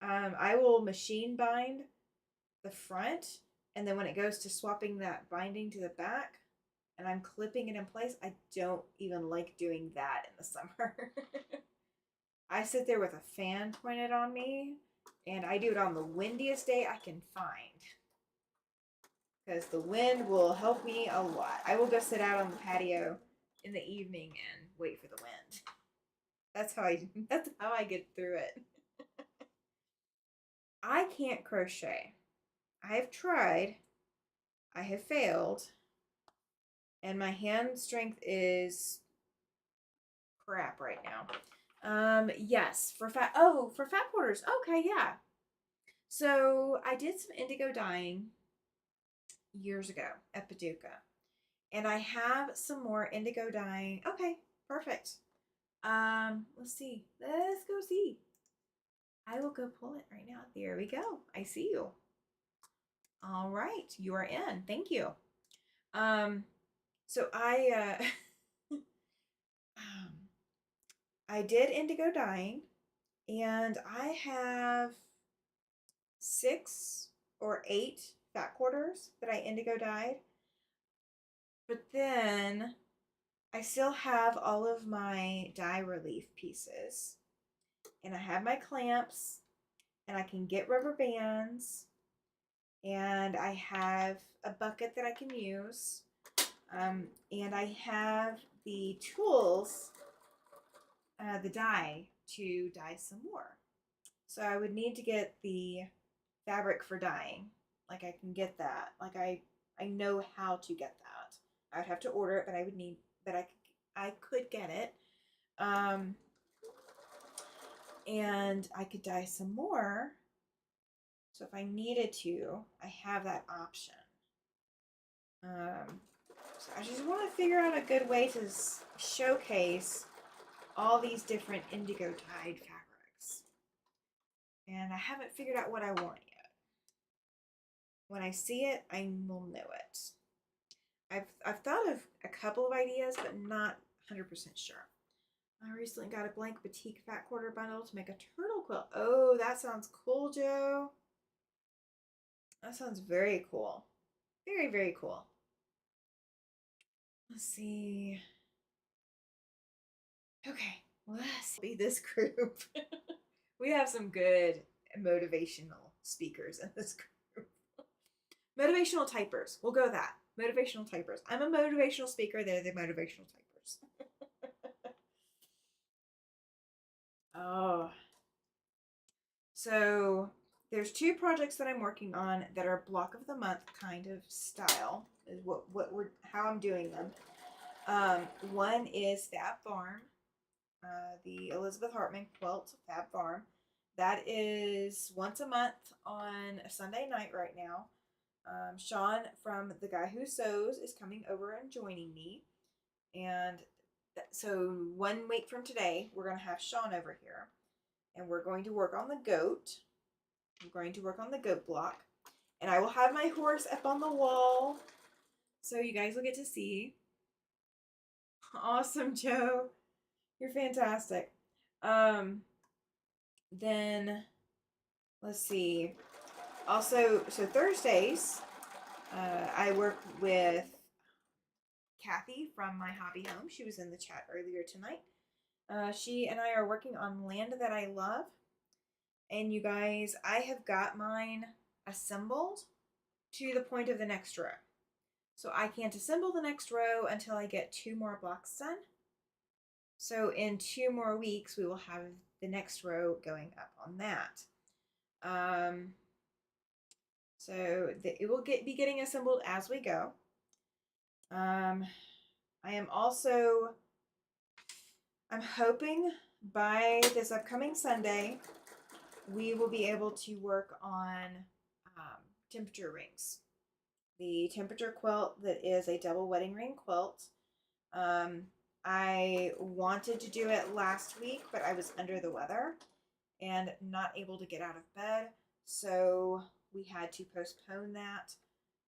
[SPEAKER 1] I will machine bind the front, and then when it goes to swapping that binding to the back, and I'm clipping it in place, I don't even like doing that in the summer. I sit there with a fan pointed on me, and I do it on the windiest day I can find, because the wind will help me a lot. I will go sit out on the patio in the evening and wait for the wind. That's how I get through it. I can't crochet. I have tried. I have failed. And my hand strength is crap right now. Yes, for fat quarters. Okay, yeah. So I did some indigo dyeing years ago at Paducah. And I have some more indigo dyeing. Okay, perfect. Let's see. Let's go see. I will go pull it right now. There we go. I see you. All right, you are in. Thank you. So I did indigo dyeing, and I have 6 or 8 fat quarters that I indigo dyed. But then I still have all of my dye relief pieces, and I have my clamps, and I can get rubber bands, and I have a bucket that I can use, and I have the tools, the dye, to dye some more. So I would need to get the fabric for dyeing. Like, I can get that. Like, I know how to get that. I would have to order it, but I would need, but I could get it. And I could dye some more. So if I needed to, I have that option. So I just want to figure out a good way to showcase all these different indigo dyed fabrics. And I haven't figured out what I want yet. When I see it, I will know it. I've thought of a couple of ideas, but not 100% sure. I recently got a blank batik fat quarter bundle to make a turtle quilt. Oh, that sounds cool, Joe. That sounds very cool. Very, very cool. Let's see. Okay, let's be this group. We have some good motivational speakers in this group. Motivational typers. We'll go with that. Motivational typers. I'm a motivational speaker. They're the motivational typers. Oh. So there's 2 projects that I'm working on that are block of the month kind of style, is how I'm doing them. One is Fab Farm, the Elizabeth Hartman quilt, Fab Farm. That is once a month on a Sunday night right now. Sean from The Guy Who Sews is coming over and joining me. And so 1 week from today, we're going to have Sean over here. And we're going to work on the goat. I'm going to work on the goat block. And I will have my horse up on the wall, so you guys will get to see. Awesome, Joe. You're fantastic. Then let's see. Also, so Thursdays, I work with Kathy from my hobby home. She was in the chat earlier tonight. She and I are working on Land That I Love. And you guys, I have got mine assembled to the point of the next row. So I can't assemble the next row until I get 2 more blocks done. So in 2 more weeks, we will have the next row going up on that. It will be getting assembled as we go. I am also, I'm hoping by this upcoming Sunday, we will be able to work on temperature rings. The temperature quilt that is a double wedding ring quilt. I wanted to do it last week, but I was under the weather and not able to get out of bed, so we had to postpone that.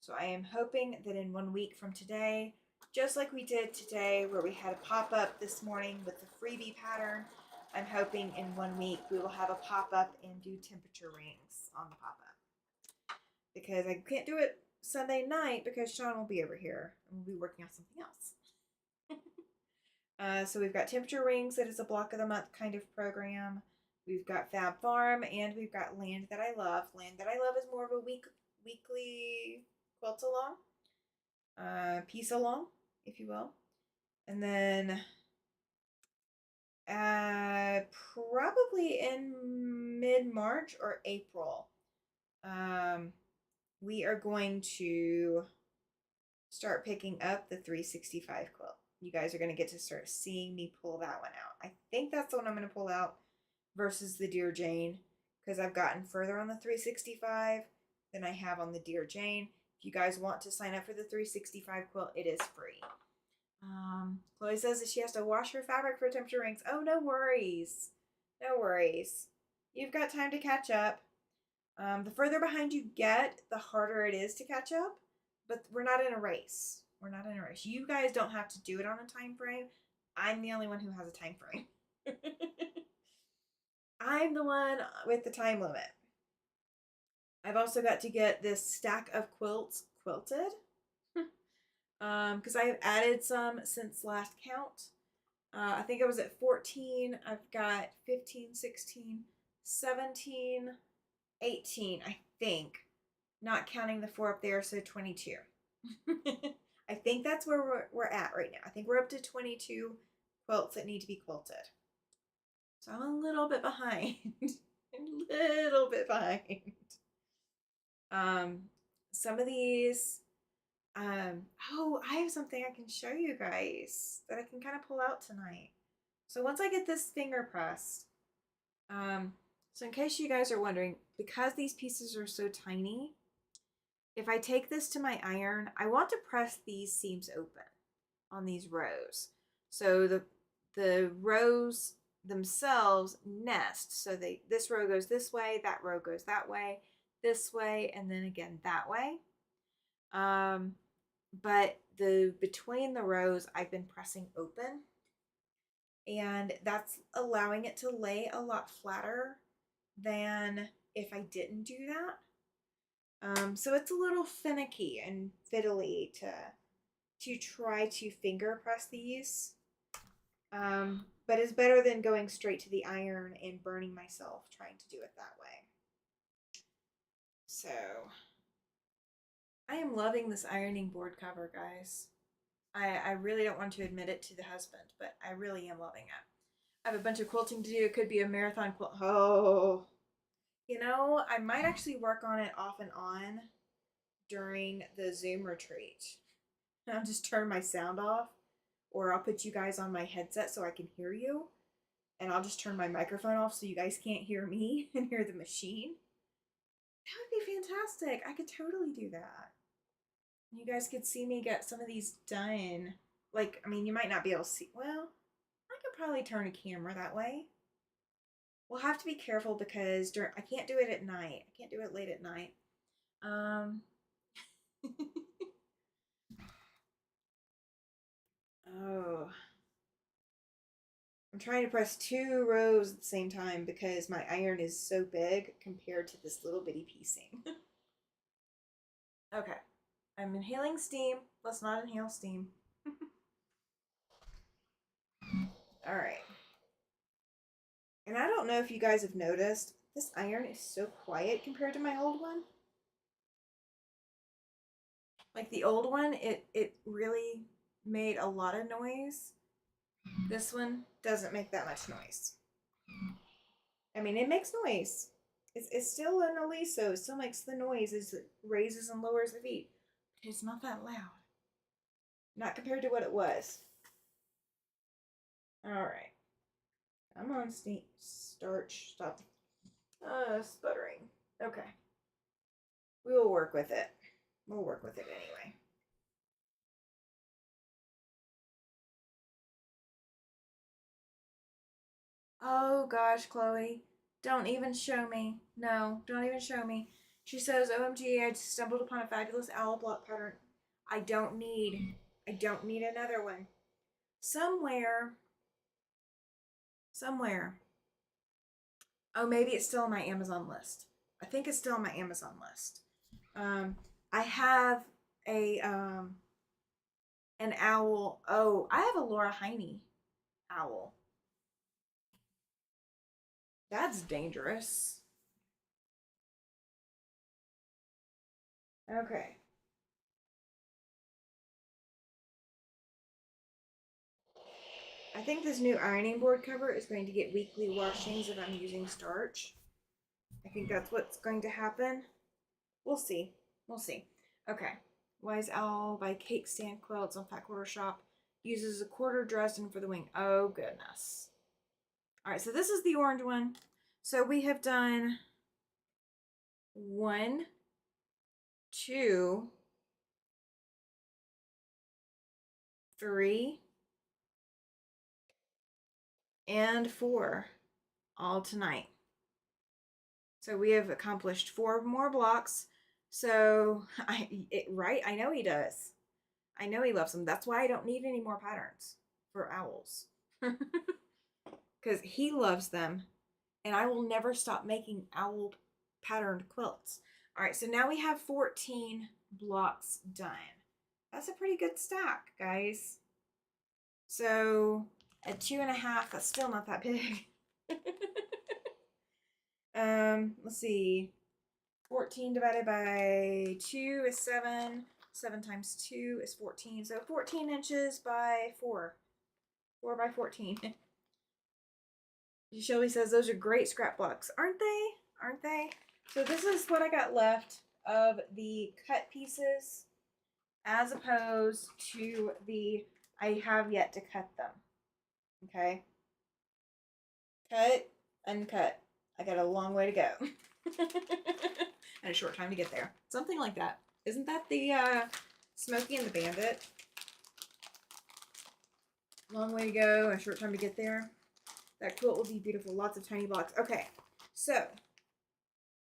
[SPEAKER 1] So I am hoping that in 1 week from today, just like we did today where we had a pop-up this morning with the freebie pattern, I'm hoping in 1 week we will have a pop-up and do temperature rings on the pop-up. Because I can't do it Sunday night because Sean will be over here and we'll be working on something else. So we've got temperature rings that is a block of the month kind of program. We've got Fab Farm and we've got Land That I Love. Land That I Love is more of a weekly quilt along, piece along, if you will. And then probably in mid-March or April, we are going to start picking up the 365 quilt. You guys are going to get to start seeing me pull that one out. I think that's the one I'm going to pull out versus the Dear Jane, because I've gotten further on the 365 than I have on the Dear Jane. If you guys want to sign up for the 365 quilt, it is free. Chloe says that she has to wash her fabric for temperature rings. Oh, no worries. No worries. You've got time to catch up. The further behind you get, the harder it is to catch up. But we're not in a race. We're not in a race. You guys don't have to do it on a time frame. I'm the only one who has a time frame. I'm the one with the time limit. I've also got to get this stack of quilts quilted. Because I have added some since last count. I think I was at 14. I've got 15, 16, 17, 18, I think. Not counting the 4 up there, so 22. I think that's where we're at right now. I think we're up to 22 quilts that need to be quilted. So I'm a little bit behind. A little bit behind. Some of these, oh, I have something I can show you guys that I can kind of pull out tonight. So once I get this finger pressed, so in case you guys are wondering, because these pieces are so tiny, if I take this to my iron, I want to press these seams open on these rows. So the rows themselves nest. So this row goes this way, that row goes that way, this way, and then again that way. But between the rows, I've been pressing open, and that's allowing it to lay a lot flatter than if I didn't do that. So it's a little finicky and fiddly to try to finger press these. But it's better than going straight to the iron and burning myself trying to do it that way. So I am loving this ironing board cover, guys. I really don't want to admit it to the husband, but I really am loving it. I have a bunch of quilting to do. It could be a marathon quilt. Oh, you know, I might actually work on it off and on during the Zoom retreat. I'll just turn my sound off, or I'll put you guys on my headset so I can hear you, and I'll just turn my microphone off so you guys can't hear me and hear the machine. That would be fantastic. I could totally do that. You guys could see me get some of these done. Like, I mean, you might not be able to see. Well, I could probably turn a camera that way. We'll have to be careful because I can't do it at night. I can't do it late at night. Oh. I'm trying to press 2 rows at the same time because my iron is so big compared to this little bitty piecing. Okay, I'm inhaling steam. Let's not inhale steam. All right. And I don't know if you guys have noticed, this iron is so quiet compared to my old one. Like the old one, it really made a lot of noise. This one doesn't make that much noise. I mean, it makes noise. It's still an Aliso. It still makes the noise as it raises and lowers the feet. But it's not that loud. Not compared to what it was. Alright. I'm on starch. Stop. Sputtering. Okay. We will work with it. We'll work with it anyway. Oh gosh, Chloe. Don't even show me. No, don't even show me. She says, OMG, I stumbled upon a fabulous owl block pattern. I don't need another one. Somewhere. Oh, maybe it's still on my Amazon list. I think it's still on my Amazon list. I have an owl. Oh, I have a Laura Heine owl. That's dangerous. Okay. I think this new ironing board cover is going to get weekly washings if I'm using starch. I think that's what's going to happen. We'll see. We'll see. Okay. Wise Owl by Cake Stand Quilts on Fat Quarter Shop. Uses a quarter Dresden for the wing. Oh, goodness. All right, so this is the orange one. So we have done 1, 2, 3, and 4 all tonight. So we have accomplished 4 more blocks. So, right? I know he does. I know he loves them. That's why I don't need any more patterns for owls. Because he loves them. And I will never stop making owl patterned quilts. All right, so now we have 14 blocks done. That's a pretty good stack, guys. So at 2.5, that's still not that big. Let's see. 14 divided by 2 is 7. 7 times 2 is 14. So 14 inches by 4. 4 by 14. Shelby says those are great scrap blocks. Aren't they? Aren't they? So this is what I got left of the cut pieces as opposed to the I have yet to cut them. Okay? Cut, uncut. I got a long way to go. And a short time to get there. Something like that. Isn't that the Smokey and the Bandit? Long way to go, a short time to get there. That quilt will be beautiful. Lots of tiny blocks. Okay, so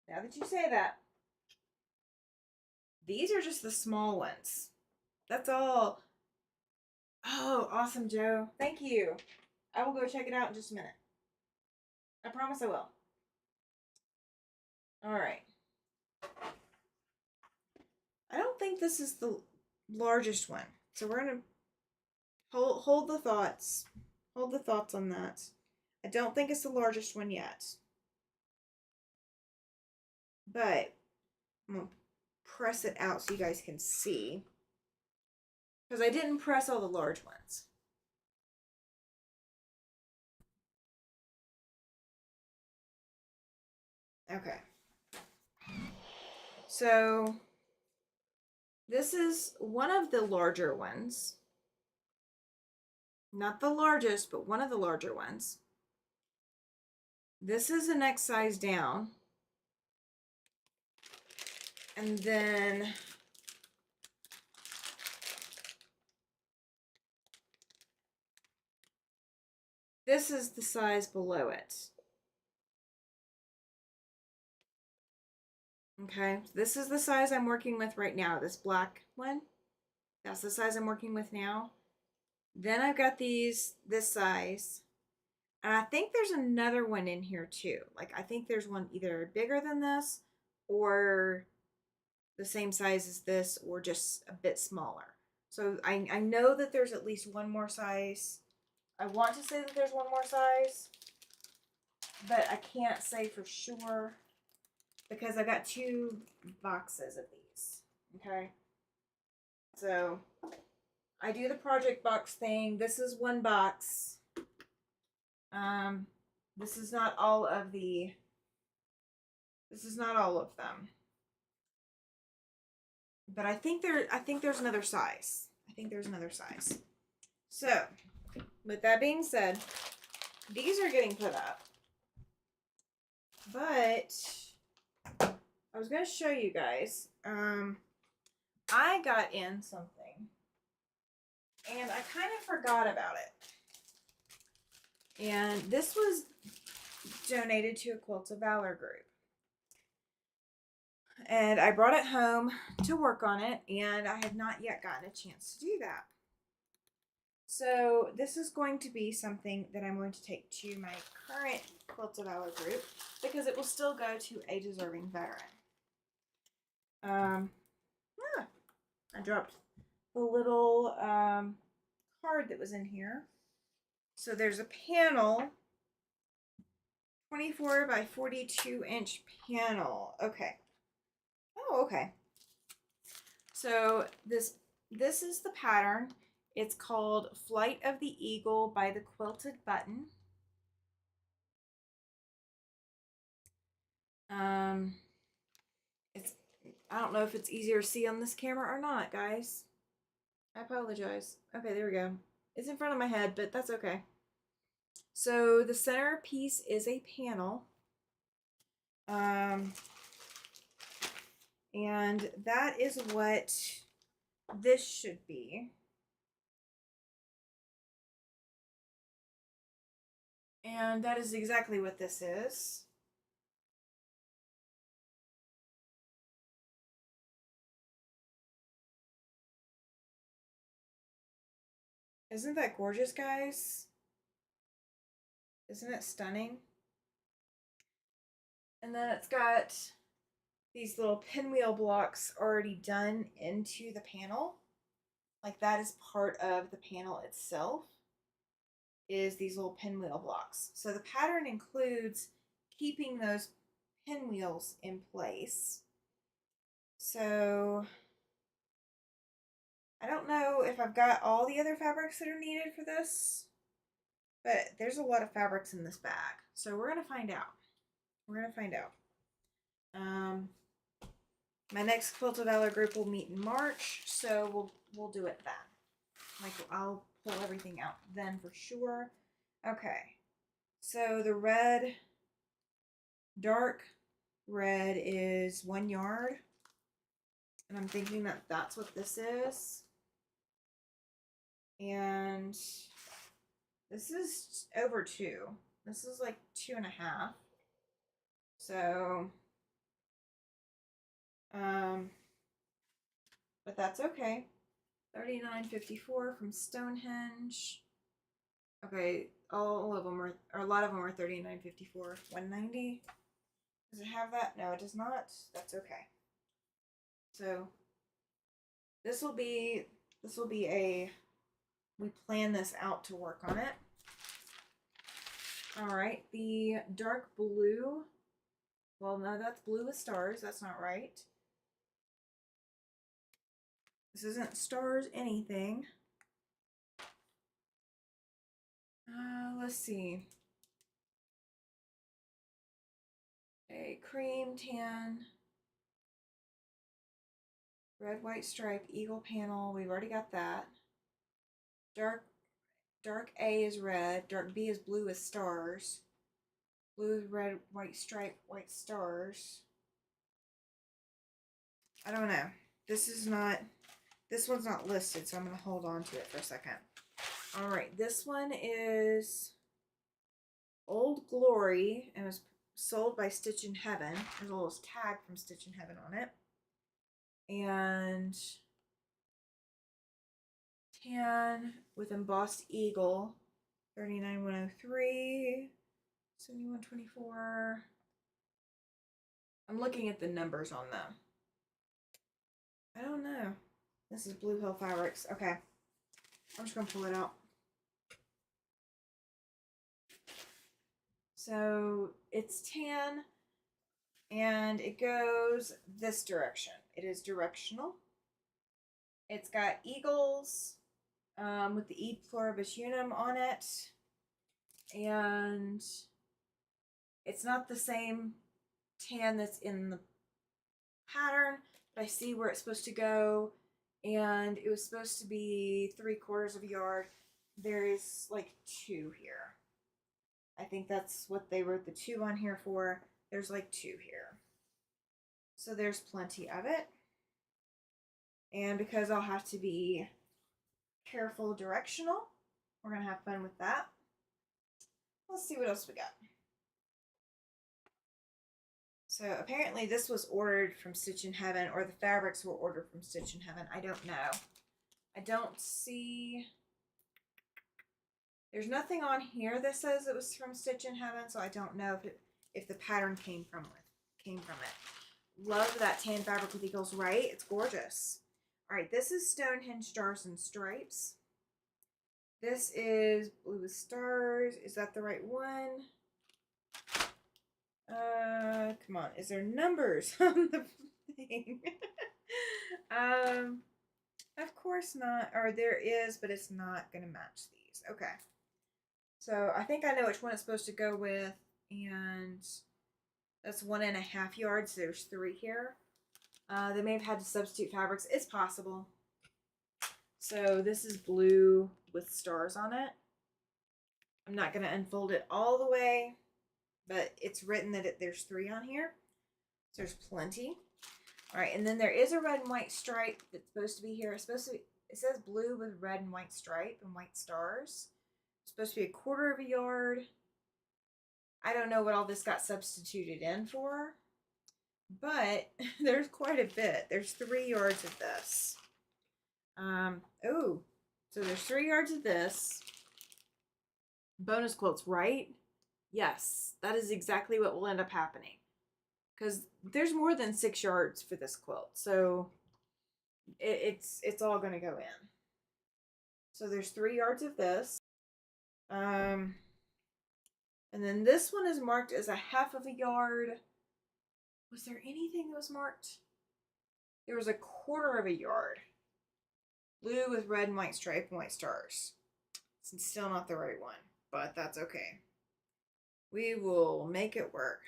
[SPEAKER 1] now that you say that, these are just the small ones. That's all. Oh, awesome, Joe. Thank you. I will go check it out in just a minute. I promise I will. All right. I don't think this is the largest one. So we're going to hold the thoughts. Hold the thoughts on that. I don't think it's the largest one yet. But I'm going to press it out so you guys can see. Because I didn't press all the large ones. Okay. So this is one of the larger ones. Not the largest, but one of the larger ones. This is the next size down. And then this is the size below it. Okay, this is the size I'm working with right now, this black one. That's the size I'm working with now. Then I've got these, this size. And I think there's another one in here too. Like I think there's one either bigger than this or the same size as this or just a bit smaller. So I know that there's at least one more size. I want to say that there's one more size, but I can't say for sure because I got 2 boxes of these. Okay. So I do the project box thing. This is 1 box. This is not all of the, this is not all of them. But I think there's another size. I think there's another size. So, with that being said, these are getting put up. But I was going to show you guys. I got in something and I kind of forgot about it. And this was donated to a Quilts of Valor group. And I brought it home to work on it, and I have not yet gotten a chance to do that. So this is going to be something that I'm going to take to my current Quilts of Valor group because it will still go to a deserving veteran. I dropped the little card that was in here. So there's a panel, 24 by 42 inch panel. Okay. Oh, okay. So this is the pattern. It's called Flight of the Eagle by the Quilted Button. It's, I don't know if it's easier to see on this camera or not, guys. I apologize. Okay, there we go. It's in front of my head, but that's okay. So the center piece is a panel. And that is what this should be. And that is exactly what this is. Isn't that gorgeous, guys? Isn't it stunning? And then it's got these little pinwheel blocks already done into the panel. Like that is part of the panel itself, is these little pinwheel blocks. So the pattern includes keeping those pinwheels in place. So I don't know if I've got all the other fabrics that are needed for this, but there's a lot of fabrics in this bag. So we're going to find out. We're going to find out. My next Quilt of Valor group will meet in March, so we'll do it then. Like I'll pull everything out then for sure. Okay. So the red, dark red is 1 yard. And I'm thinking that that's what this is. And this is over 2. This is like 2.5. So, but that's okay. $39.54 from Stonehenge. Okay, all of them are, or a lot of them are $39.54. $190. Does it have that? No, it does not. That's okay. So this will be a, we plan this out to work on it. All right, the dark blue. Well, no, that's blue with stars. That's not right. This isn't stars anything. Let's see. A cream, tan, red, white stripe, eagle panel. We've already got that. Dark A is red. Dark B is blue with stars. Blue with red, white stripe, white stars. I don't know. This one's not listed, so I'm going to hold on to it for a second. All right, this one is Old Glory and was sold by Stitch in Heaven. There's a little tag from Stitch in Heaven on it. And tan with embossed eagle, 39,103, 71,24. I'm looking at the numbers on them. I don't know. This is Blue Hill Fabrics. Okay. I'm just going to pull it out. So it's tan and it goes this direction. It is directional. It's got eagles with the E pluribus unum on it. And it's not the same tan that's in the pattern, but I see where it's supposed to go. And it was supposed to be 3/4 of a yard. There is like 2 here. I think that's what they wrote the 2 on here for. There's like 2 here. So there's plenty of it. And because I'll have to be careful directional, we're going to have fun with that. Let's see what else we got. So apparently this was ordered from Stitch in Heaven, or the fabrics were ordered from Stitch in Heaven. I don't know. I don't see... There's nothing on here that says it was from Stitch in Heaven, so I don't know if the pattern came from it. Love that tan fabric with eagles, right? It's gorgeous. All right, this is Stonehenge Stars and Stripes. This is Blue with Stars. Is that the right one? Come on. Is there numbers on the thing? Of course not. Or there is, but it's not going to match these. Okay. So I think I know which one it's supposed to go with, and that's 1.5 yards. There's 3 here. They may have had to substitute fabrics. It's possible. So this is blue with stars on it. I'm not going to unfold it all the way, but it's written that there's 3 on here. So there's plenty. All right, and then there is a red and white stripe that's supposed to be here. It's supposed to be, it says blue with red and white stripe and white stars. It's supposed to be 1/4 of a yard. I don't know what all this got substituted in for, but there's quite a bit. There's 3 yards of this. Oh, so there's 3 yards of this. Bonus quilts, right? Yes, that is exactly what will end up happening. Because there's more than 6 yards for this quilt. So it's all going to go in. So there's 3 yards of this. And then this one is marked as 1/2 of a yard. Was there anything that was marked? There was 1/4 of a yard. Blue with red and white stripe and white stars. It's still not the right one, but that's okay. We will make it work.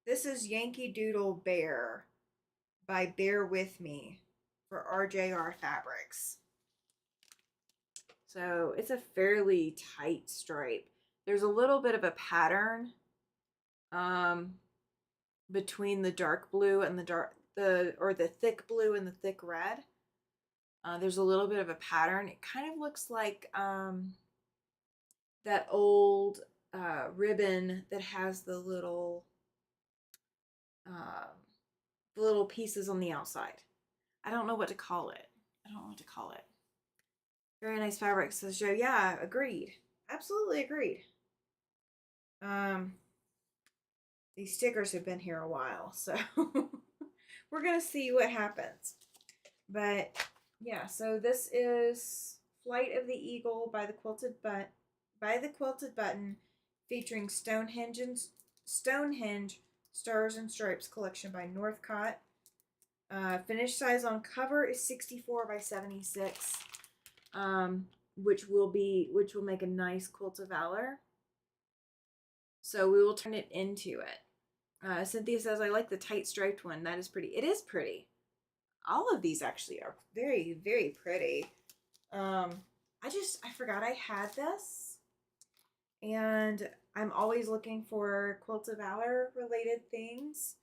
[SPEAKER 1] This is Yankee Doodle Bear by Bear With Me for RJR Fabrics. So it's a fairly tight stripe. There's a little bit of a pattern between the dark blue and the thick blue and the thick red. There's a little bit of a pattern. It kind of looks like that old ribbon that has the little pieces on the outside. I don't know what to call it. Very nice fabric, says Joe. Yeah, agreed. Absolutely agreed. These stickers have been here a while, so we're gonna see what happens. But yeah, so this is Flight of the Eagle by the Quilted Button, featuring Stonehenge Stars and Stripes collection by Northcott. Finished size on cover is 64 by 76, which will make a nice quilt of valor. So we will turn it into it. Cynthia says, I like the tight striped one. That is pretty. It is pretty. All of these actually are very, very pretty. I forgot I had this. And I'm always looking for Quilt of Valor related things.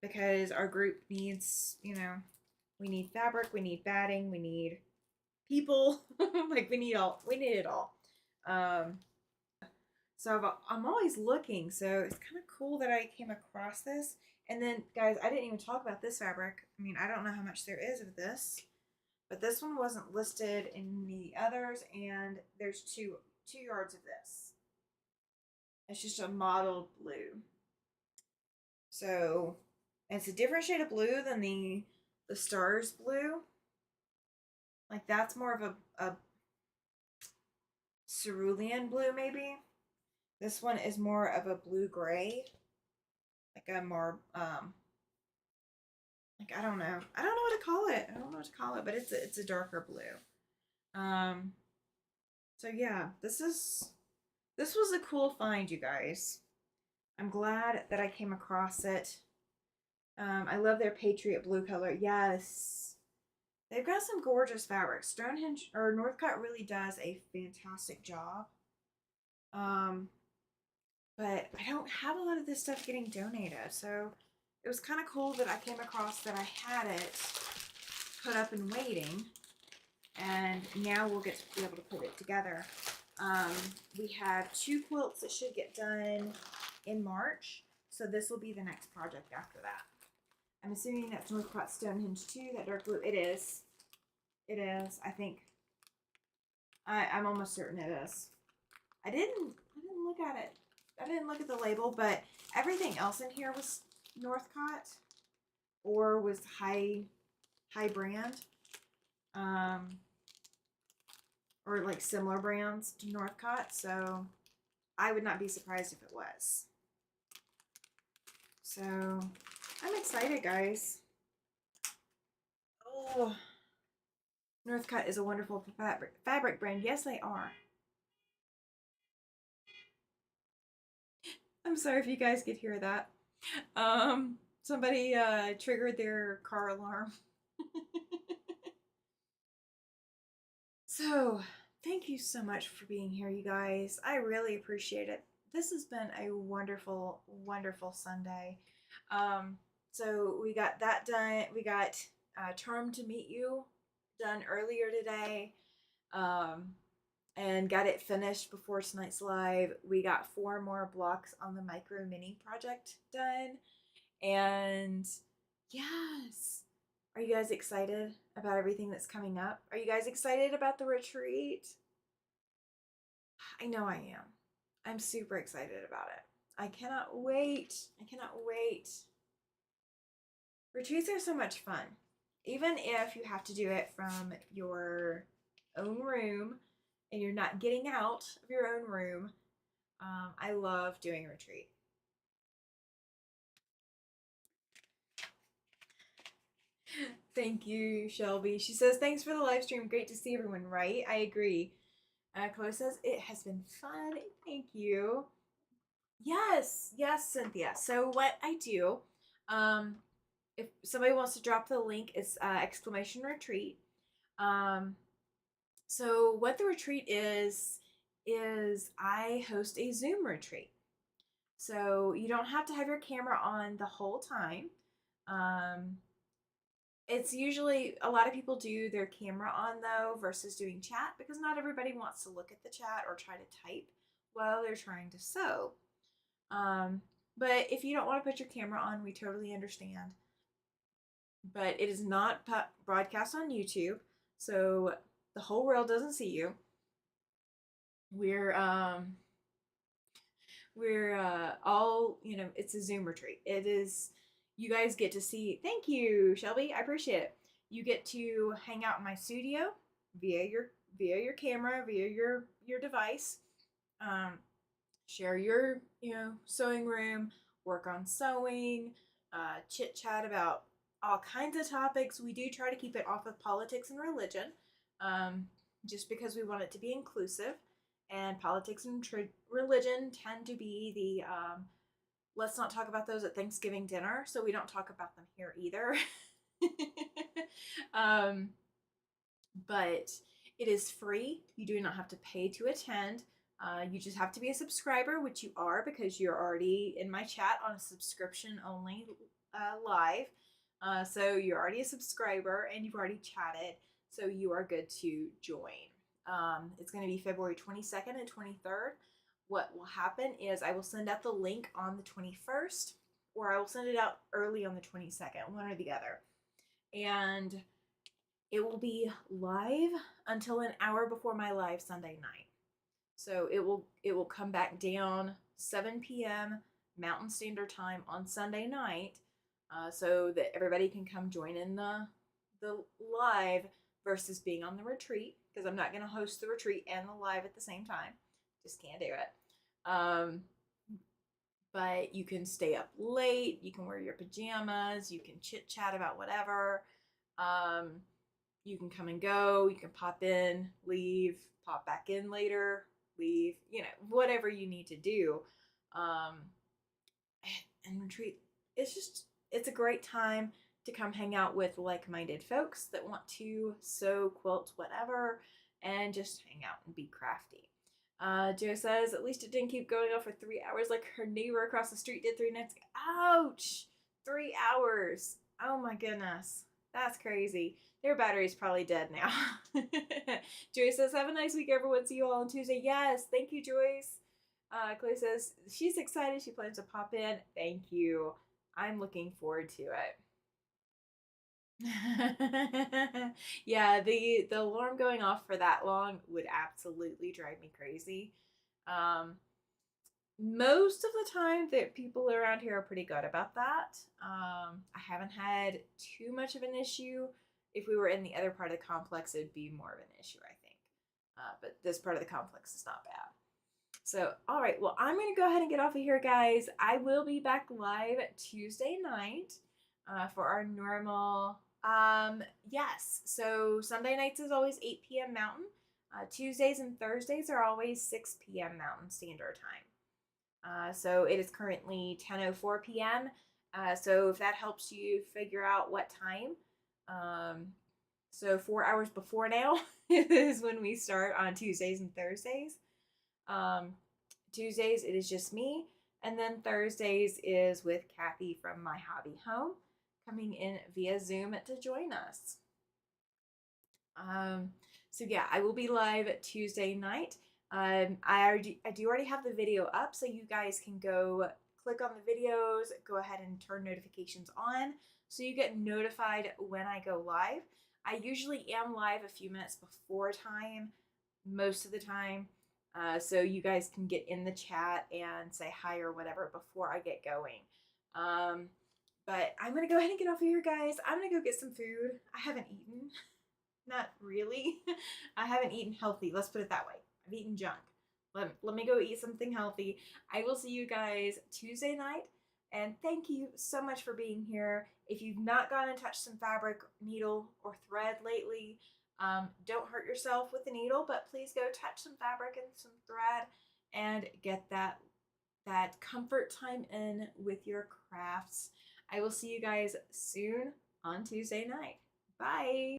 [SPEAKER 1] Because our group needs, we need fabric, we need batting, we need people. Like we need it all. So I'm always looking, so it's kind of cool that I came across this. And then, guys, I didn't even talk about this fabric. I mean, I don't know how much there is of this, but this one wasn't listed in the others, and there's two yards of this. It's just a mottled blue. So it's a different shade of blue than the stars blue. Like that's more of a cerulean blue maybe. This one is more of a blue gray. Like a more like I don't know. I don't know what to call it. I don't know what to call it, but it's a darker blue. So yeah, this was a cool find, you guys. I'm glad that I came across it. I love their Patriot blue color. Yes. They've got some gorgeous fabrics. Stonehenge or Northcutt really does a fantastic job. But I don't have a lot of this stuff getting donated, so it was kind of cool that I came across that I had it put up and waiting, and now we'll get to be able to put it together. We have 2 quilts that should get done in March, so this will be the next project after that. I'm assuming that's Northcutt Stonehenge too, that dark blue. It is. It is, I think. I'm almost certain it is. I didn't look at it. I didn't look at the label, but everything else in here was Northcutt or was high brand. Or like similar brands to Northcutt, so I would not be surprised if it was. So I'm excited, guys. Oh, Northcutt is a wonderful fabric brand. Yes, they are. I'm sorry if you guys could hear that. Somebody triggered their car alarm. So, thank you so much for being here, you guys. I really appreciate it. This has been a wonderful, wonderful Sunday. So we got that done. We got Charmed to Meet You done earlier today. And got it finished before tonight's live. We got 4 more blocks on the micro mini project done. And yes, are you guys excited about everything that's coming up? Are you guys excited about the retreat? I know I am. I'm super excited about it. I cannot wait. I cannot wait. Retreats are so much fun. Even if you have to do it from your own room and you're not getting out of your own room, I love doing a retreat. Thank you, Shelby. She says, thanks for the live stream. Great to see everyone, right? I agree. Chloe says, it has been fun. Thank you. Yes, yes, Cynthia. So what I do, if somebody wants to drop the link, it's exclamation retreat. So what the retreat is I host a Zoom retreat. So you don't have to have your camera on the whole time. It's usually a lot of people do their camera on though versus doing chat because not everybody wants to look at the chat or try to type while they're trying to sew. But if you don't want to put your camera on, we totally understand. But it is not broadcast on YouTube, so the whole world doesn't see you. We're all, it's a Zoom retreat. It is, you guys get to see, thank you, Shelby, I appreciate it. You get to hang out in my studio via your camera, via your device. Share your, sewing room, work on sewing, chit chat about all kinds of topics. We do try to keep it off of politics and religion, just because we want it to be inclusive. And politics and religion tend to be the let's not talk about those at Thanksgiving dinner, so we don't talk about them here either. But it is free. You do not have to pay to attend. You just have to be a subscriber, which you are because you're already in my chat on a subscription only live. So you're already a subscriber and you've already chatted, so you are good to join. It's going to be February 22nd and 23rd. What will happen is I will send out the link on the 21st, or I will send it out early on the 22nd, one or the other. And It will be live until an hour before my live Sunday night. So it will come back down 7 p.m. Mountain Standard Time on Sunday night, so that everybody can come join in the live versus being on the retreat, because I'm not going to host the retreat and the live at the same time. Just can't do it. But you can stay up late. You can wear your pajamas. You can chit chat about whatever. Um, you can come and go. You can pop in, leave, pop back in later, leave. Whatever you need to do. Um, and retreat. It's a great time to come hang out with like-minded folks that want to sew, quilt, whatever, and just hang out and be crafty. Joe says, at least it didn't keep going on for 3 hours like her neighbor across the street did 3 nights ago. Ouch! 3 hours. Oh my goodness. That's crazy. Their battery's probably dead now. Joyce says, have a nice week, everyone. See you all on Tuesday. Yes, thank you, Joyce. Chloe says she's excited. She plans to pop in. Thank you. I'm looking forward to it. Yeah, the alarm going off for that long would absolutely drive me crazy. Most of the time that people around here are pretty good about that. I haven't had too much of an issue. If we were in the other part of the complex, it'd be more of an issue, I think. But this part of the complex is not bad. So, all right, well, I'm going to go ahead and get off of here, guys. I will be back live Tuesday night for our normal, yes. So Sunday nights is always 8 p.m. Mountain. Tuesdays and Thursdays are always 6 p.m. Mountain Standard Time. So it is currently 10:04 p.m. So if that helps you figure out what time, so 4 hours before now is when we start on Tuesdays and Thursdays. Tuesdays it is just me, and then Thursdays is with Kathy from My Hobby Home coming in via Zoom to join us. So yeah, I will be live Tuesday night. I do already have the video up, so you guys can go click on the videos, go ahead and turn notifications on so you get notified when I go live. I usually am live a few minutes before time, most of the time, so you guys can get in the chat and say hi or whatever before I get going. But I'm gonna go ahead and get off of here, guys. I'm gonna go get some food. I haven't eaten. Not really. I haven't eaten healthy. Let's put it that way. I've eaten junk. Let me go eat something healthy. I will see you guys Tuesday night. And thank you so much for being here. If you've not gone and touched some fabric, needle, or thread lately, don't hurt yourself with the needle, but please go touch some fabric and some thread and get that comfort time in with your crafts. I will see you guys soon on Tuesday night. Bye.